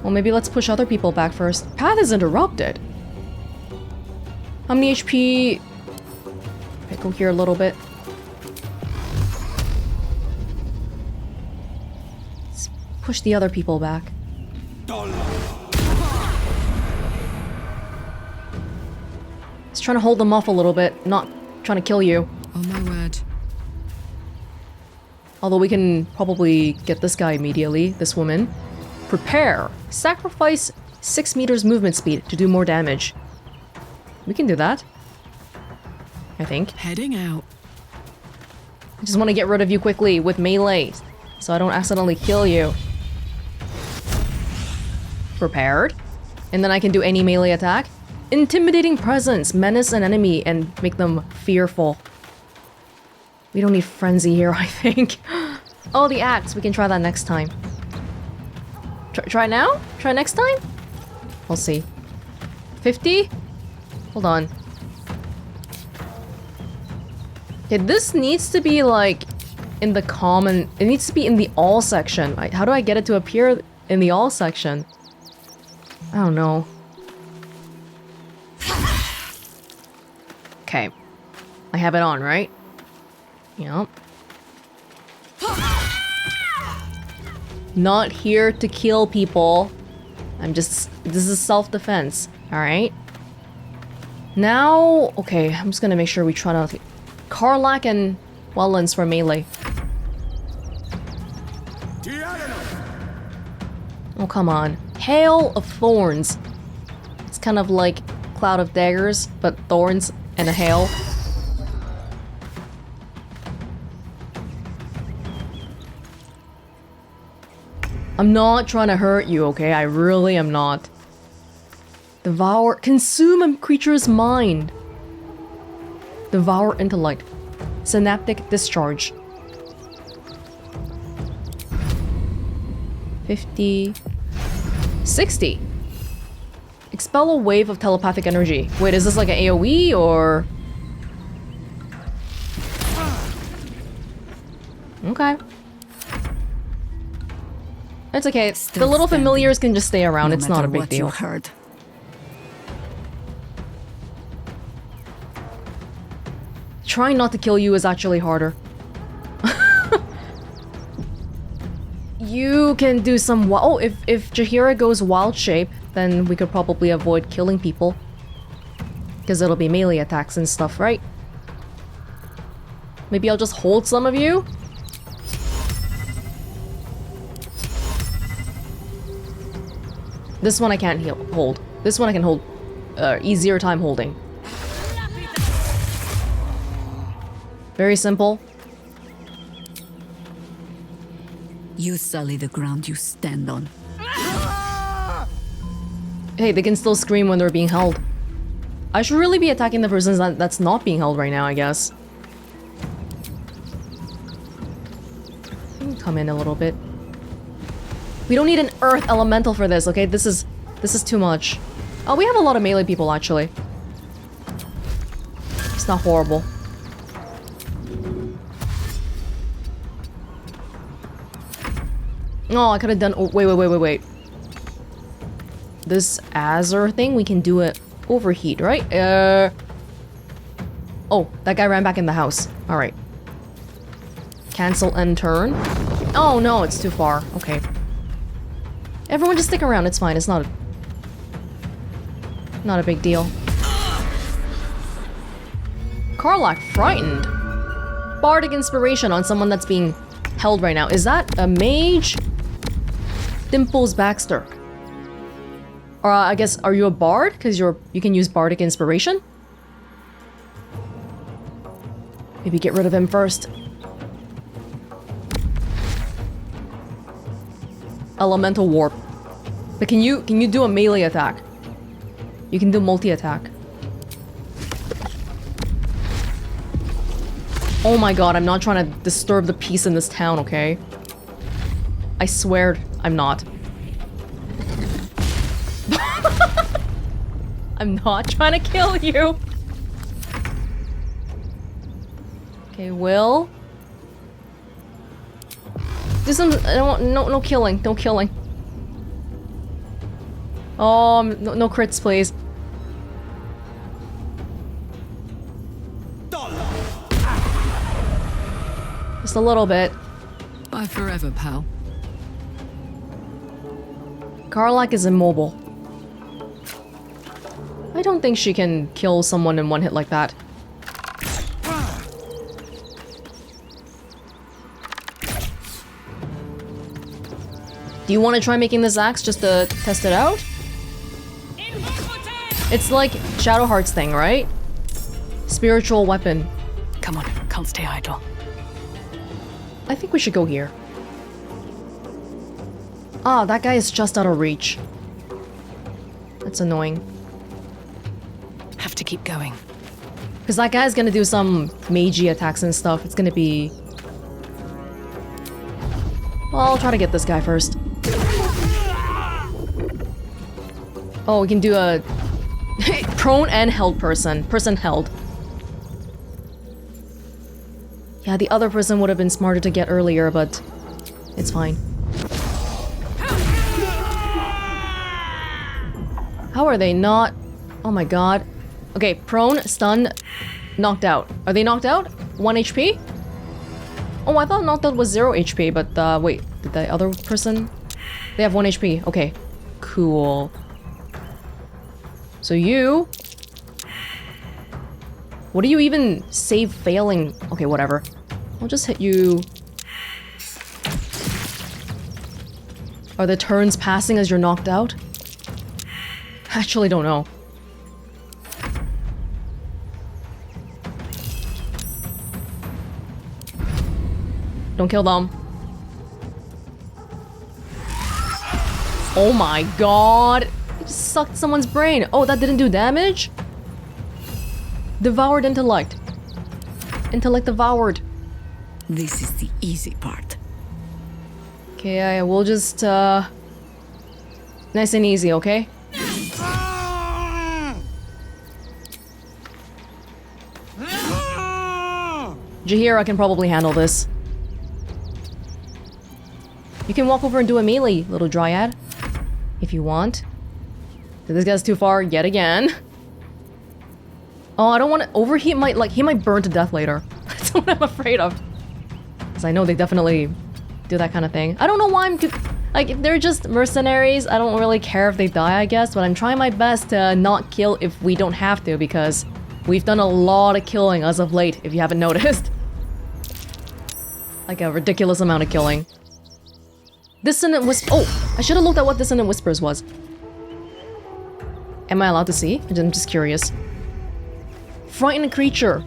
Speaker 1: Well, maybe let's push other people back first. Path is interrupted. How many HP? I go here a little bit. Let's push the other people back. Just trying to hold them off a little bit, not trying to kill you.
Speaker 21: Oh my word.
Speaker 1: Although we can probably get this guy immediately, this woman. Prepare. Sacrifice 6 meters movement speed to do more damage. We can do that. I think.
Speaker 21: Heading out.
Speaker 1: I just want to get rid of you quickly with melee, so I don't accidentally kill you. Prepared. And then I can do any melee attack. Intimidating presence, menace an enemy, and make them fearful. We don't need frenzy here, I think. Oh, the axe. We can try that next time. Try now? Try next time? We'll see. 50? Hold on. Okay, this needs to be like in the common... It needs to be in the all section. How do I get it to appear in the all section? I don't know. Okay. I have it on, right? Yep. Not here to kill people. This is self-defense, alright? Now, okay, I'm just gonna make sure we try to... Karlach and Welonz for melee. Oh, come on. Hail of Thorns. It's kind of like Cloud of Daggers, but thorns and a hail. I'm not trying to hurt you, okay? I really am not. Devour. Consume a creature's mind. Devour intellect. Synaptic discharge. 50. 60. Expel a wave of telepathic energy. Wait, is this like an AoE or... Okay. It's okay. The little familiars can just stay around. It's not a big deal. Trying not to kill you is actually harder. You can do some... Oh, if Jaheira goes wild shape, then we could probably avoid killing people. Because it'll be melee attacks and stuff, right? Maybe I'll just hold some of you? This one I can't hold. This one I can hold. Easier time holding. Very simple.
Speaker 13: You sully the ground you stand on.
Speaker 1: Hey, they can still scream when they're being held. I should really be attacking the person that's not being held right now, I guess. Come in a little bit. We don't need an earth elemental for this, okay? This is too much. Oh, we have a lot of melee people, actually. It's not horrible. Oh, I could have done... Oh, wait. This Azure thing, we can do it overheat, right? Oh, that guy ran back in the house. Alright. Cancel end turn. Oh, no, it's too far. Okay. Everyone just stick around. It's fine. It's not a big deal. Karlach frightened. Bardic inspiration on someone that's being held right now. Is that a mage? Dimples Baxter. Or I guess, are you a bard? Because you can use bardic inspiration? Maybe get rid of him first. Elemental warp. But can you do a melee attack? You can do multi-attack. Oh my god, I'm not trying to disturb the peace in this town, okay? I swear I'm not. I'm not trying to kill you. Okay, Wyll. Do some... I don't want... No killing. No killing. Oh, no crits, please. Just a little bit.
Speaker 21: Bye forever, pal.
Speaker 1: Karlach is immobile. I don't think she can kill someone in one hit like that. Do you want to try making this axe just to test it out? It's like Shadowheart's thing, right? Spiritual weapon.
Speaker 21: Come on, can't stay idle.
Speaker 1: I think we should go here. Ah, that guy is just out of reach. That's annoying.
Speaker 21: Have to keep going.
Speaker 1: Because that guy's gonna do some magey attacks and stuff. It's gonna be... Well, I'll try to get this guy first. Oh, we can do a... prone and held person. Person held. Yeah, the other person would have been smarter to get earlier, but... it's fine. How are they not... Oh my god. Okay, prone, stunned, knocked out. Are they knocked out? 1 HP? Oh, I thought knocked out was 0 HP, but wait, did the other person... They have 1 HP. Okay, cool. So you... What do you even save failing? Okay, whatever. I'll just hit you... Are the turns passing as you're knocked out? Actually don't know. Don't kill them. Oh my god! It just sucked someone's brain. Oh, that didn't do damage? Devoured intellect. Intellect devoured.
Speaker 13: This is the easy part.
Speaker 1: Okay, I will just, nice and easy, okay? Jaheira can probably handle this. You can walk over and do a melee, little dryad. If you want. This guy's too far yet again. Oh, I don't want to overheat. He might burn to death later. That's what I'm afraid of. Because I know they definitely do that kind of thing. I don't know why I'm... Like, if they're just mercenaries, I don't really care if they die, I guess. But I'm trying my best to not kill if we don't have to, because we've done a lot of killing as of late, if you haven't noticed. Like a ridiculous amount of killing. Dissonant Whisper... Oh! I should have looked at what Dissonant Whispers was. Am I allowed to see? I'm just curious. Frightened creature.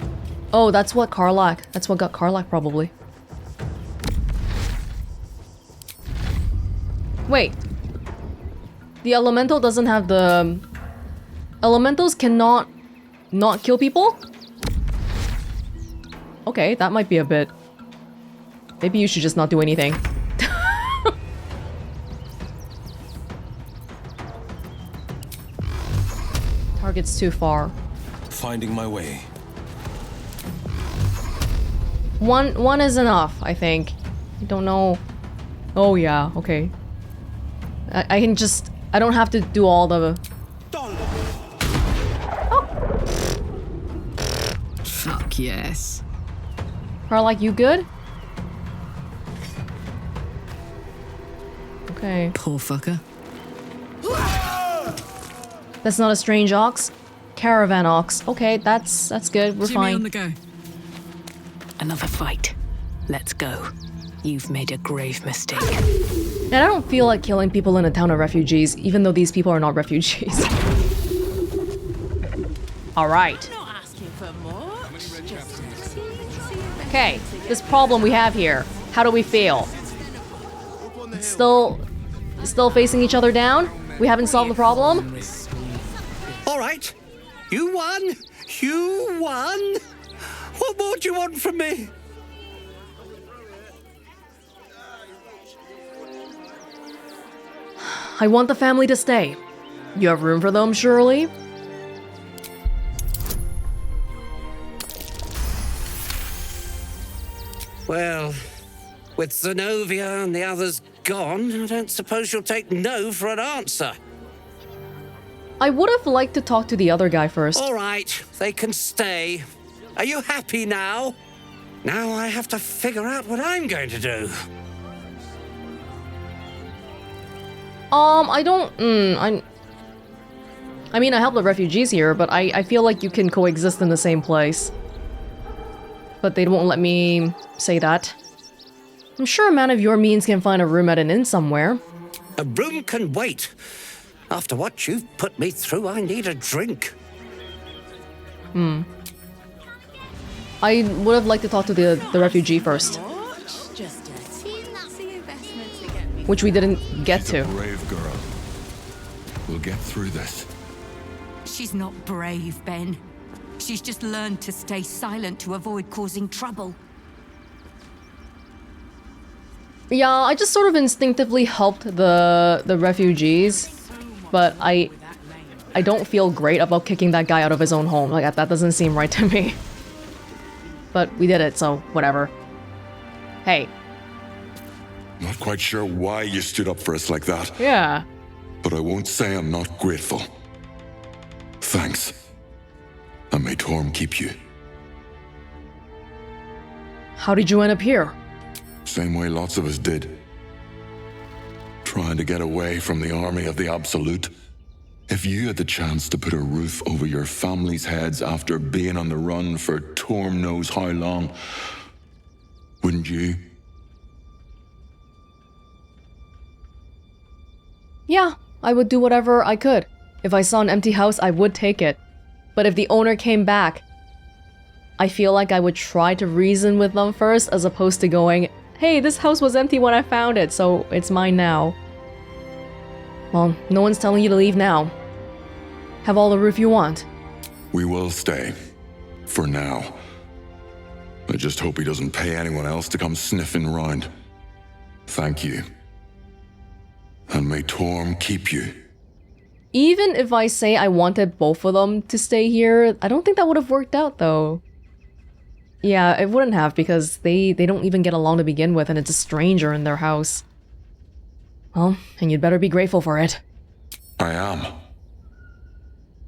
Speaker 1: Oh, that's what Karlach... That's what got Karlach, probably. Wait. The elemental doesn't have the... Elementals cannot not kill people? Okay, that might be a bit... Maybe you should just not do anything. Target's too far.
Speaker 19: Finding my way.
Speaker 1: One is enough, I think. I don't know. Oh yeah, okay. I can just... I don't have to do all the... Oh.
Speaker 21: Fuck yes.
Speaker 1: Karlach, you good? Okay.
Speaker 21: Poor fucker.
Speaker 1: That's not a strange ox. Caravan ox. Okay, that's good. We're
Speaker 21: Jimmy
Speaker 1: fine.
Speaker 21: on the go. Another fight. Let's go. You've made a grave mistake.
Speaker 1: And I don't feel like killing people in a town of refugees, even though these people are not refugees. Alright. Okay, this problem we have here. How do we feel? Still facing each other down? We haven't solved the problem?
Speaker 3: All right. You won. You won. What more do you want from me?
Speaker 1: I want the family to stay. You have room for them, surely?
Speaker 3: Well, with Zenobia and the others gone, I don't suppose you'll take no for an answer.
Speaker 1: I would have liked to talk to the other guy first.
Speaker 3: All right, they can stay. Are you happy now? Now I have to figure out what I'm going to do.
Speaker 1: I don't... I mean, I help the refugees here, but I feel like you can coexist in the same place. But they won't let me say that. I'm sure a man of your means can find a room at an inn somewhere.
Speaker 3: A room can wait. After what you've put me through, I need a drink.
Speaker 1: I would have liked to talk to the refugee first. Which we didn't get to.
Speaker 6: She's a brave girl. We'll get through this.
Speaker 13: She's not brave, Ben. She's just learned to stay silent to avoid causing trouble.
Speaker 1: Yeah, I just sort of instinctively helped the refugees, but I don't feel great about kicking that guy out of his own home. Like, that doesn't seem right to me. But we did it, so whatever. Hey.
Speaker 6: Not quite sure why you stood up for us like that.
Speaker 1: Yeah.
Speaker 6: But I won't say I'm not grateful. Thanks. And may Torm keep you.
Speaker 1: How did you end up here?
Speaker 6: Same way lots of us did. Trying to get away from the army of the Absolute. If you had the chance to put a roof over your family's heads after being on the run for Torm knows how long, wouldn't you?
Speaker 1: Yeah, I would do whatever I could. If I saw an empty house, I would take it. But if the owner came back, I feel like I would try to reason with them first, as opposed to going, hey, this house was empty when I found it, so it's mine now. Well, no one's telling you to leave now. Have all the roof you want.
Speaker 6: We will stay. For now. I just hope he doesn't pay anyone else to come sniffing round. Thank you. And may Torm keep you.
Speaker 1: Even if I say I wanted both of them to stay here, I don't think that would have worked out, though. Yeah, it wouldn't have because they don't even get along to begin with and it's a stranger in their house. Well, and you'd better be grateful for it.
Speaker 6: I am.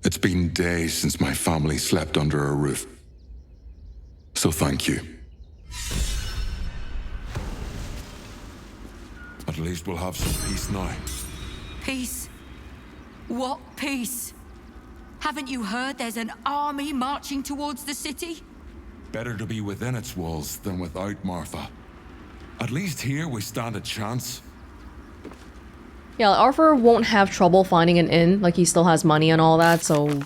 Speaker 6: It's been days since my family slept under a roof. So thank you. At least we'll have some peace now.
Speaker 13: Peace? What peace? Haven't you heard there's an army marching towards the city?
Speaker 6: Better to be within its walls than without, Martha. At least here we stand a chance.
Speaker 1: Yeah, Arthur won't have trouble finding an inn, like he still has money and all that, so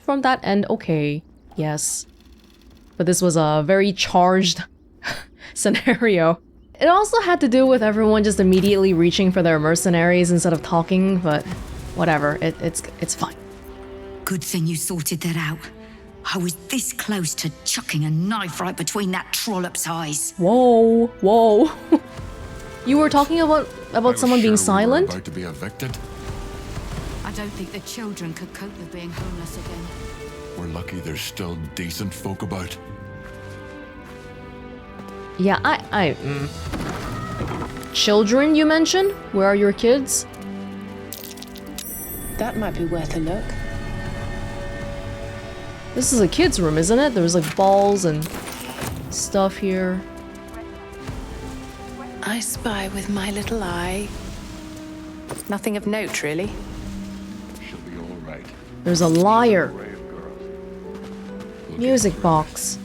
Speaker 1: from that end, okay, yes. But this was a very charged scenario. It also had to do with everyone just immediately reaching for their mercenaries instead of talking, but whatever, it's fine.
Speaker 13: Good thing you sorted that out. I was this close to chucking a knife right between that trollop's eyes.
Speaker 1: Whoa, whoa. You were talking about someone being silent?
Speaker 6: We were about to be evicted.
Speaker 13: I don't think the children could cope with being homeless again.
Speaker 6: We're lucky there's still decent folk about.
Speaker 1: Yeah, Children, you mentioned? Where are your kids?
Speaker 7: That might be worth a look.
Speaker 1: This is a kid's room, isn't it? There's like balls and stuff here.
Speaker 7: I spy with my little eye. Nothing of note, really.
Speaker 6: She'll be all right.
Speaker 1: There's a lyre. Music box.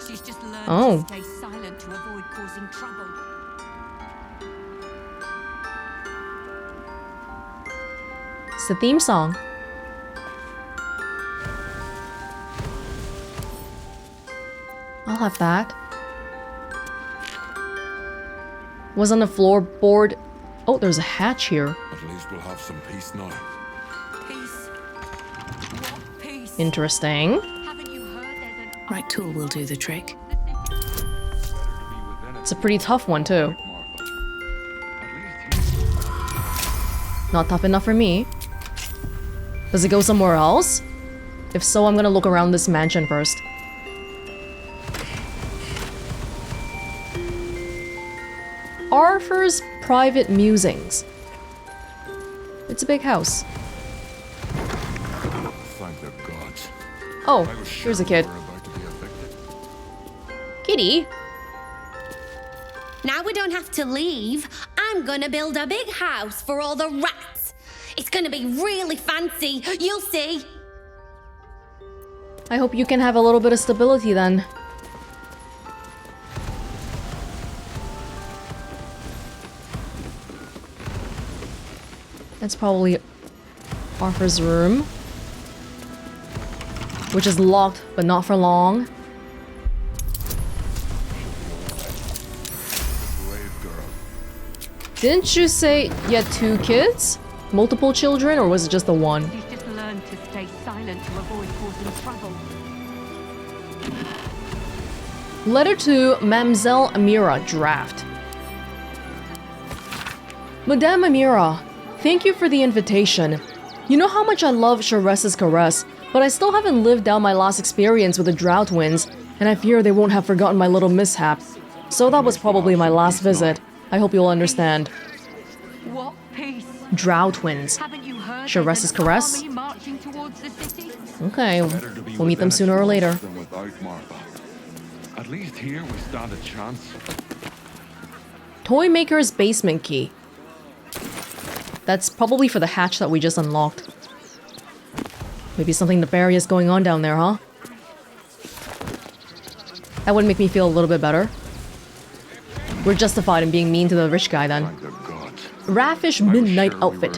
Speaker 13: She's just learned
Speaker 1: Oh.
Speaker 13: to stay silent to avoid causing trouble.
Speaker 1: It's the theme song. I'll have that. Was on the floorboard. Oh, there's a hatch here.
Speaker 6: At least we'll have some peace now.
Speaker 13: Peace. What peace?
Speaker 1: Interesting.
Speaker 13: Haven't you heard there's an
Speaker 7: Right tool will do the trick.
Speaker 1: It's a pretty tough one, too. Not tough enough for me. Does it go somewhere else? If so, I'm gonna look around this mansion first. Arthur's private musings. It's a big house.
Speaker 6: Thank the gods.
Speaker 1: Oh, here's a kid.
Speaker 6: We're about to be evicted.
Speaker 1: Kitty?
Speaker 10: Now we don't have to leave. I'm gonna build a big house for all the rats. It's gonna be really fancy. You'll see.
Speaker 1: I hope you can have a little bit of stability then. That's probably Arthur's room. Which is locked, but not for long.
Speaker 6: Brave girl.
Speaker 1: Didn't you say you had 2 kids? Multiple children, or was it just the one?
Speaker 13: She's just learned to stay silent to avoid causing trouble.
Speaker 1: Letter to Mamselle Amira, draft. Madame Amira, thank you for the invitation. You know how much I love Sharess's caress, but I still haven't lived down my last experience with the drought winds, and I fear they won't have forgotten my little mishap. So that was probably my last visit. I hope you'll understand.
Speaker 13: What peace?
Speaker 1: Drought winds.
Speaker 13: Haven't you heard
Speaker 1: Sharess's caress?
Speaker 13: army marching towards the city?
Speaker 1: Okay, we'll meet them sooner or later.
Speaker 6: Than without Martha. At least here we stand a chance.
Speaker 1: Toy Maker's basement key. That's probably for the hatch that we just unlocked. Maybe something nefarious going on down there, huh? That would make me feel a little bit better. We're justified in being mean to the rich guy then. Raffish midnight outfit.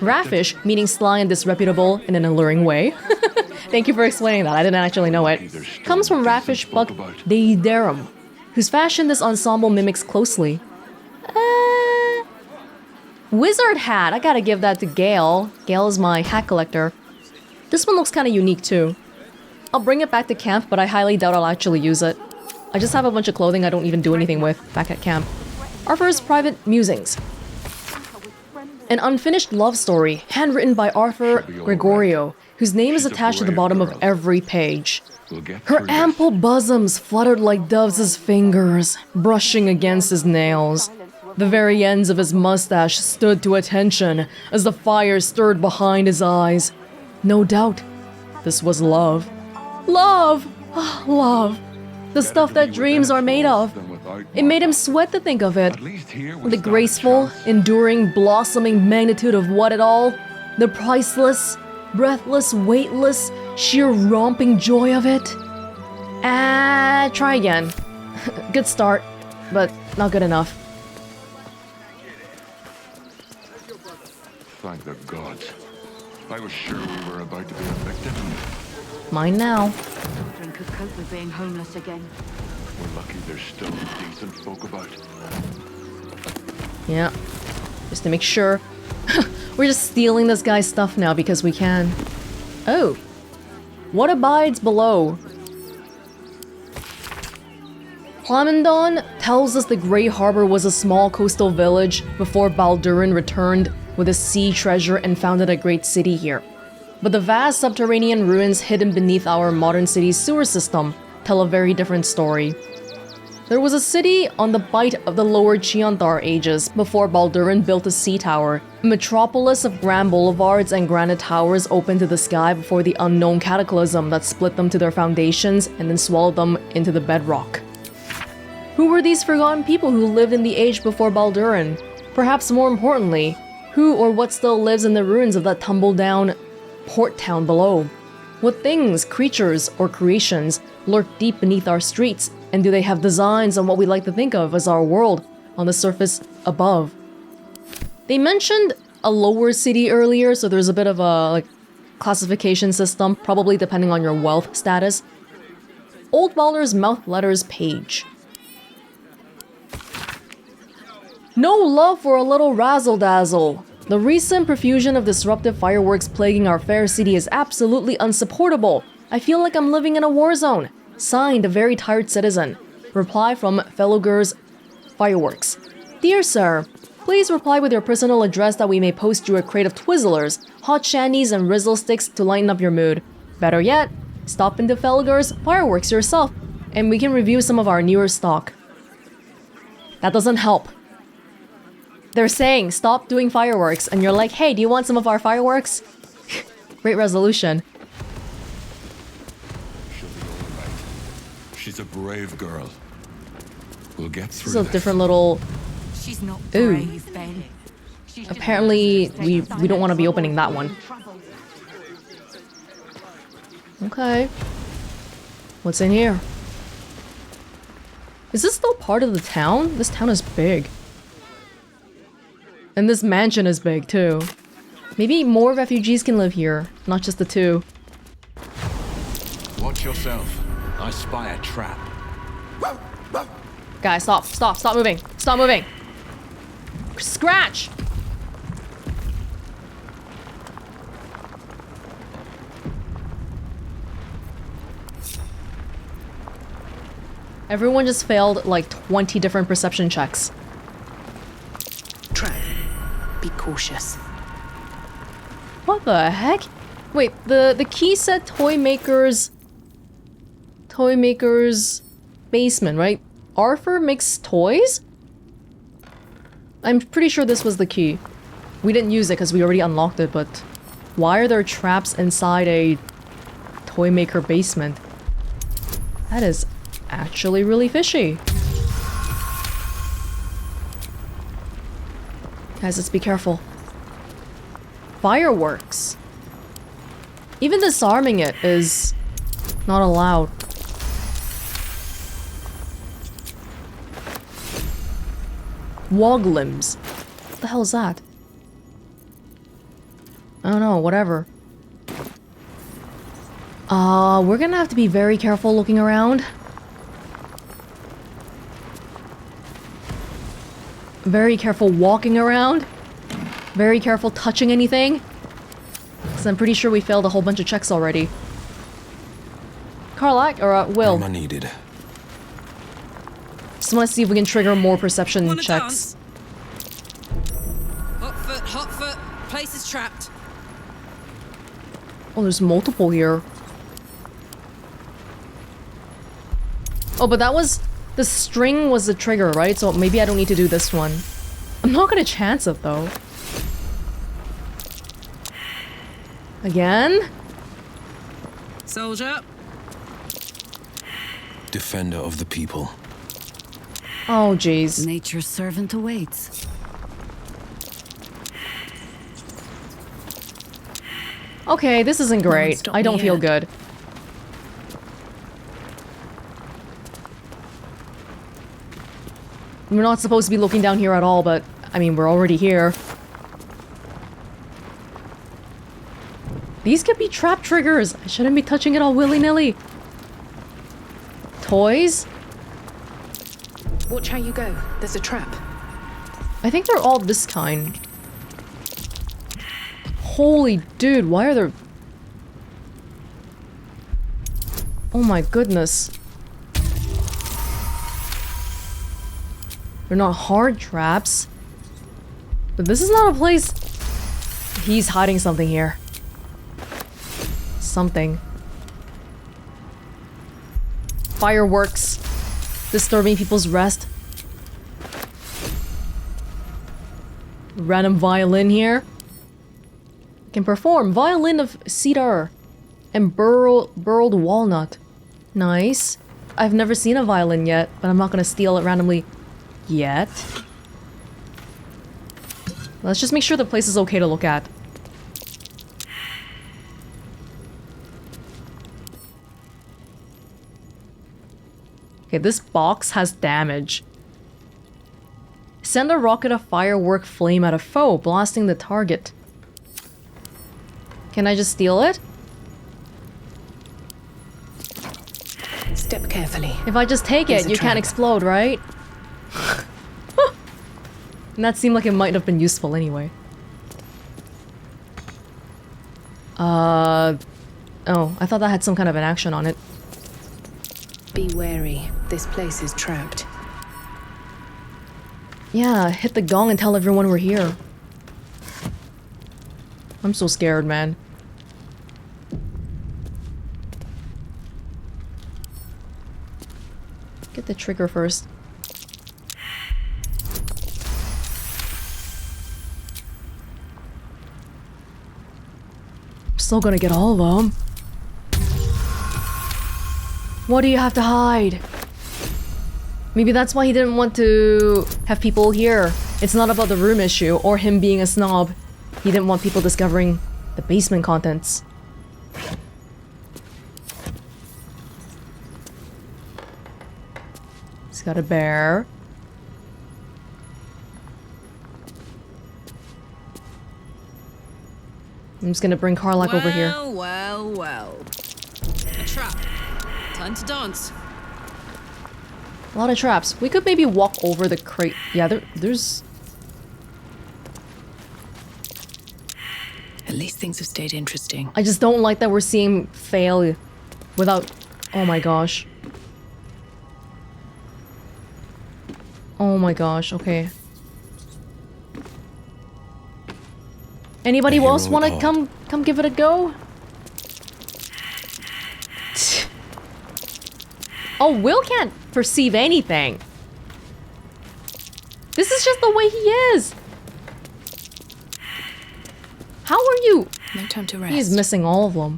Speaker 1: Raffish, meaning sly and disreputable in an alluring way. Thank you for explaining that, I didn't actually know it. Comes from Raffish Buck Deiderum, whose fashion this ensemble mimics closely. Wizard hat, I gotta give that to Gale. Gale is my hat collector. This one looks kinda unique too. I'll bring it back to camp, but I highly doubt I'll actually use it. I just have a bunch of clothing I don't even do anything with back at camp. Arthur's private musings. An unfinished love story, handwritten by Arthur Gregorio, whose name is attached to the bottom of every page.
Speaker 6: We'll get
Speaker 1: Her
Speaker 6: through this.
Speaker 1: ample bosoms fluttered like doves' fingers, brushing against his nails. The very ends of his mustache stood to attention as the fire stirred behind his eyes. No doubt, this was love. Love! Ah, love. The stuff that dreams are made of. It made him sweat to think of it. The graceful, enduring, blossoming magnitude of what it all. The priceless, breathless, weightless, sheer romping joy of it. Try again. Good start, but not good enough.
Speaker 6: Thank the gods. I was sure we were about to be evicted.
Speaker 1: Mine now.
Speaker 12: Children could cope with being homeless again.
Speaker 6: We're lucky there's still decent folk about.
Speaker 1: Yeah. Just to make sure. We're just stealing this guy's stuff now because we can. Oh. What abides below? Plamondon tells us the Grey Harbor was a small coastal village before Baldurin returned with a sea treasure and founded a great city here. But the vast subterranean ruins hidden beneath our modern city's sewer system tell a very different story. There was a city on the bight of the lower Cheonthar ages before Baldurin built a sea tower, a metropolis of grand boulevards and granite towers open to the sky before the unknown cataclysm that split them to their foundations and then swallowed them into the bedrock. Who were these forgotten people who lived in the age before Baldurin? Perhaps more importantly, who or what still lives in the ruins of that tumble-down port town below? What things, creatures, or creations lurk deep beneath our streets, and do they have designs on what we like to think of as our world on the surface above? They mentioned a lower city earlier, so there's a bit of a classification system, probably depending on your wealth status. Old Baldur's Mouth Letters page. No love for a little razzle-dazzle. The recent profusion of disruptive fireworks plaguing our fair city is absolutely unsupportable. I feel like I'm living in a war zone. Signed, a very tired citizen. Reply from Felogur's Fireworks. Dear sir, please reply with your personal address that we may post you a crate of Twizzlers, hot shandies, and Rizzle sticks to lighten up your mood. Better yet, stop into Felogur's Fireworks yourself, and we can review some of our newer stock. That doesn't help. They're saying, stop doing fireworks, and you're like, hey, do you want some of our fireworks? Great resolution.
Speaker 6: She'll be all right. She's a brave girl. We'll get through
Speaker 1: This is a different little...
Speaker 12: She's not
Speaker 1: Ooh.
Speaker 12: brave, Ben.
Speaker 1: Apparently, we don't want to be opening that one. Okay. What's in here? Is this still part of the town? This town is big. And this mansion is big, too. Maybe more refugees can live here, not just the two.
Speaker 19: Watch yourself. I spy a trap.
Speaker 1: Guys, stop, stop, stop moving. Stop moving. Scratch! Everyone just failed like 20 different perception checks.
Speaker 7: Trap. Be cautious.
Speaker 1: What the heck? Wait, the key said toy maker's basement, right? Arthur makes toys? I'm pretty sure this was the key. We didn't use it because we already unlocked it, but why are there traps inside a toy maker basement? That is actually really fishy. Guys, let's be careful. Fireworks. Even disarming it is not allowed. Woglims. What the hell is that? I don't know, whatever. We're gonna have to be very careful looking around. Very careful walking around. Very careful touching anything. Because I'm pretty sure we failed a whole bunch of checks already. Karlak, or Wyll.
Speaker 19: Armor needed.
Speaker 1: Just want to see if we can trigger more perception checks.
Speaker 2: Hot foot. Place is trapped.
Speaker 1: Oh, there's multiple here. Oh, but that was... The string was the trigger, right? So maybe I don't need to do this one. I'm not gonna chance it, though. Again?
Speaker 9: Soldier.
Speaker 14: Defender of the people.
Speaker 1: Oh, jeez.
Speaker 17: Nature's servant awaits.
Speaker 1: Okay, this isn't great. I don't feel good. We're not supposed to be looking down here at all, but I mean, we're already here. These could be trap triggers. I shouldn't be touching it all willy-nilly. Toys?
Speaker 21: Watch how you go. There's a trap.
Speaker 1: I think they're all this kind. Holy dude, why are there... Oh my goodness. They're not hard traps. But this is not a place... He's hiding something here. Something. Fireworks. Disturbing people's rest. Random violin here. Can perform violin of cedar and burled walnut. Nice. I've never seen a violin yet, but I'm not gonna steal it randomly yet. Let's just make sure the place is okay to look at. Okay, this box has damage. Send a rocket of firework flame at a foe, blasting the target. Can I just steal it?
Speaker 21: Step carefully.
Speaker 1: If I just take it, you can't explode, right? And that seemed like it might have been useful anyway. Oh, I thought that had some kind of an action on it.
Speaker 21: Be wary. This place is trapped.
Speaker 1: Yeah, hit the gong and tell everyone we're here. I'm so scared, man. Get the trigger first. I'm still gonna get all of them. What do you have to hide? Maybe that's why he didn't want to have people here. It's not about the room issue or him being a snob. He didn't want people discovering the basement contents. He's got a bear. I'm just gonna bring Karlach over here.
Speaker 18: Well. A trap. Time to dance.
Speaker 1: A lot of traps. We could maybe walk over the crate. Yeah, there's...
Speaker 21: At least things have stayed interesting.
Speaker 1: I just don't like that we're seeing fail without... Oh my gosh. Oh my gosh, okay. Anybody else want to come give it a go? Oh, Wyll can't perceive anything. This is just the way he is. How are you?
Speaker 21: No time to rest.
Speaker 1: He's missing all of them.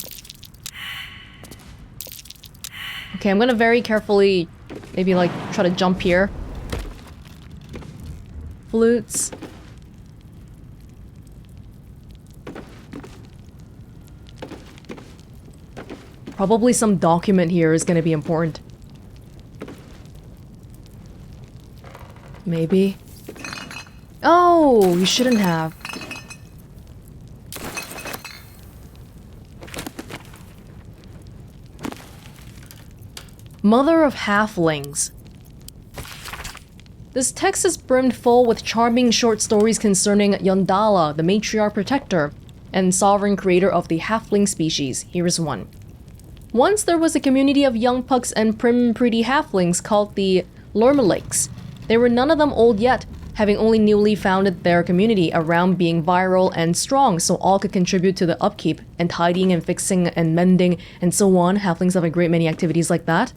Speaker 1: Okay, I'm gonna very carefully maybe like try to jump here. Flutes. Probably some document here is gonna be important. Maybe. Oh, you shouldn't have. Mother of Halflings. This text is brimmed full with charming short stories concerning Yondala, the matriarch protector and sovereign creator of the halfling species. Here is one. Once there was a community of young pugs and prim pretty halflings called the Lormelakes. They were none of them old yet, having only newly founded their community around being viral and strong so all could contribute to the upkeep and tidying and fixing and mending and so on. Halflings have a great many activities like that.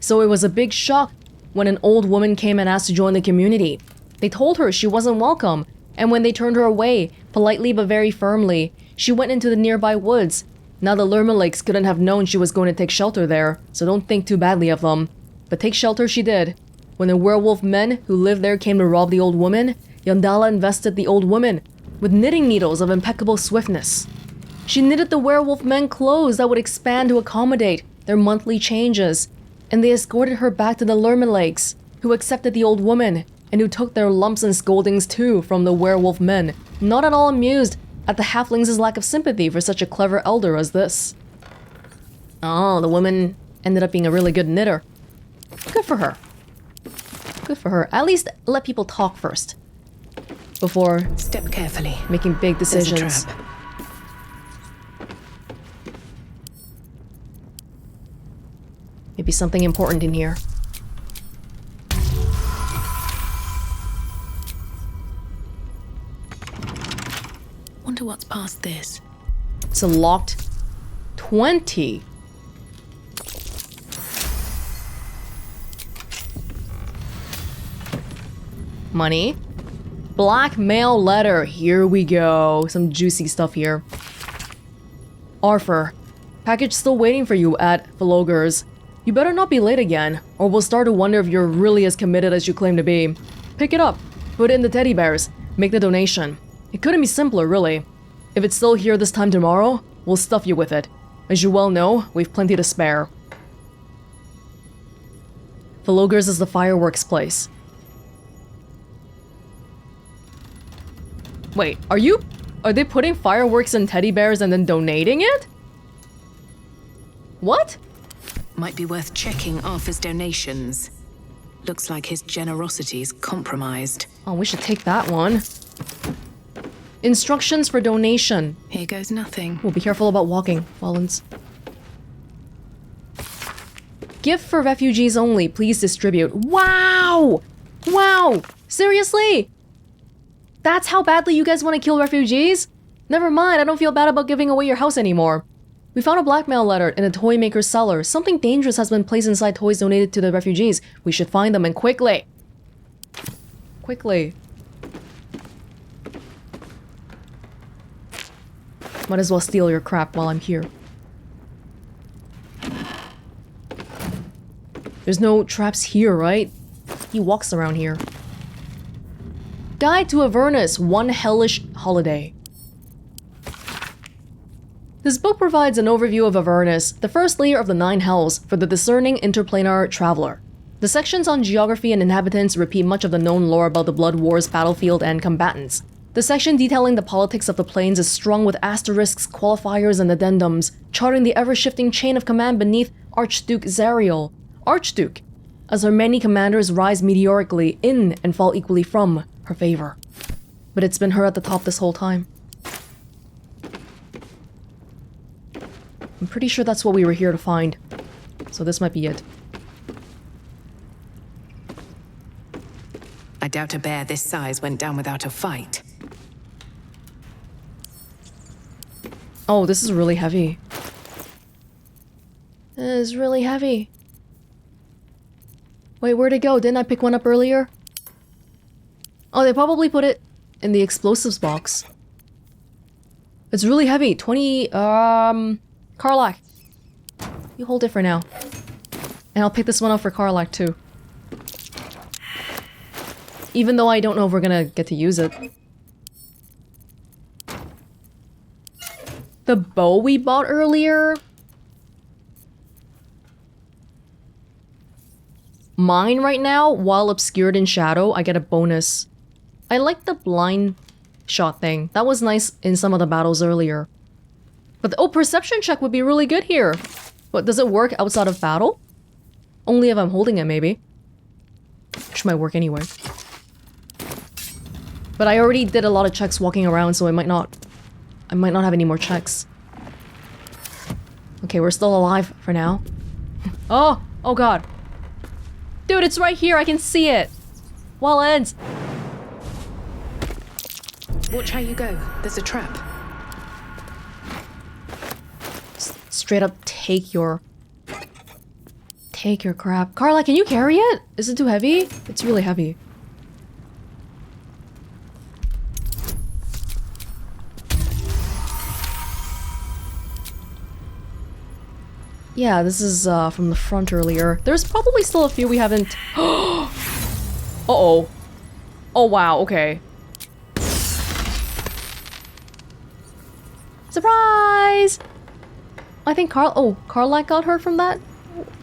Speaker 1: So it was a big shock when an old woman came and asked to join the community. They told her she wasn't welcome, and when they turned her away, politely but very firmly, she went into the nearby woods. Now the Lermalakes couldn't have known she was going to take shelter there, so don't think too badly of them. But take shelter she did. When the werewolf men who lived there came to rob the old woman, Yandala invested the old woman with knitting needles of impeccable swiftness. She knitted the werewolf men clothes that would expand to accommodate their monthly changes, and they escorted her back to the Lermalakes, who accepted the old woman, and who took their lumps and scoldings too from the werewolf men, not at all amused at the halflings' lack of sympathy for such a clever elder as this. Oh, the woman ended up being a really good knitter. Good for her. Good for her. At least let people talk first before
Speaker 8: step carefully,
Speaker 1: making big decisions.
Speaker 8: There's a trap.
Speaker 1: Maybe something important in here.
Speaker 8: Wonder what's past this.
Speaker 1: It's a locked 20. Money. Blackmail letter. Here we go. Some juicy stuff here. Arthur. Package still waiting for you at Felogger's. You better not be late again, or we'll start to wonder if you're really as committed as you claim to be. Pick it up. Put it in the teddy bears. Make the donation. It couldn't be simpler, really. If it's still here this time tomorrow, we'll stuff you with it. As you well know, we've plenty to spare. Felogger's is the fireworks place. Wait, are they putting fireworks in teddy bears and then donating it? What?
Speaker 8: Might be worth checking Arthur's donations. Looks like his generosity's compromised.
Speaker 1: Oh, we should take that one. Instructions for donation.
Speaker 8: Here goes nothing.
Speaker 1: We'll be careful about walking, Welonz. Gift for refugees only. Please distribute. Wow! Wow! Seriously? That's how badly you guys want to kill refugees? Never mind, I don't feel bad about giving away your house anymore. We found a blackmail letter in a toy maker's cellar. Something dangerous has been placed inside toys donated to the refugees. We should find them and quickly. Quickly. Might as well steal your crap while I'm here. There's no traps here, right? He walks around here. Guide to Avernus, One Hellish Holiday. This book provides an overview of Avernus, the first layer of the 9 hells for the discerning interplanar traveler. The sections on geography and inhabitants repeat much of the known lore about the Blood Wars battlefield and combatants. The section detailing the politics of the plains is strung with asterisks, qualifiers, and addendums, charting the ever-shifting chain of command beneath Archduke Zariel. Archduke, as her many commanders rise meteorically in and fall equally from her favor. But it's been her at the top this whole time. I'm pretty sure that's what we were here to find. So this might be it.
Speaker 8: I doubt a bear this size went down without a fight.
Speaker 1: Oh, this is really heavy. This is really heavy. Wait, where'd it go? Didn't I pick one up earlier? Oh, they probably put it in the explosives box. It's really heavy. 20, Karlach. You hold it for now. And I'll pick this one up for Karlach too. Even though I don't know if we're gonna get to use it. The bow we bought earlier? Mine right now, while obscured in shadow, I get a bonus. I like the blind shot thing. That was nice in some of the battles earlier. But oh, perception check would be really good here. But does it work outside of battle? Only if I'm holding it, maybe. Which might work anyway. But I already did a lot of checks walking around, so I might not have any more checks. Okay, we're still alive for now. Oh! Oh god. Dude, it's right here, I can see it! Welonz!
Speaker 8: Watch how you go. There's a trap.
Speaker 1: Straight up take your Take your crap. Carla, can you carry it? Is it too heavy? It's really heavy. Yeah, this is from the front earlier. There's probably still a few we haven't... Uh-oh. Oh, wow, okay. Surprise! I think Carla got hurt from that?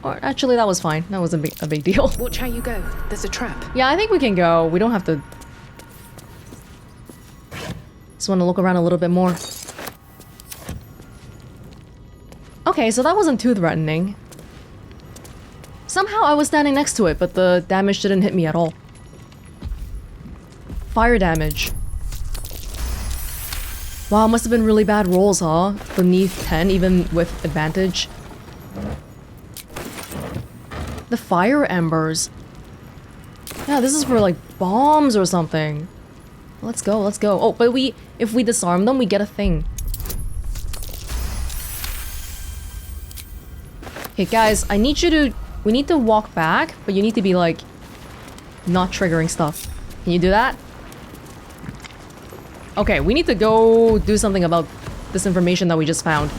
Speaker 1: Or actually, that was fine. That wasn't a big deal.
Speaker 21: Watch how you go. There's a trap.
Speaker 1: Yeah, I think we can go. We don't have to... Just want to look around a little bit more. Okay, so that wasn't too threatening. Somehow I was standing next to it, but the damage didn't hit me at all. Fire damage. Wow, must have been really bad rolls, huh? Beneath 10, even with advantage. The fire embers. Yeah, this is for like bombs or something. Let's go, let's go. Oh, but if we disarm them, we get a thing. Okay, guys, we need to walk back, but you need to be like, not triggering stuff. Can you do that? Okay, we need to go do something about this information that we just found.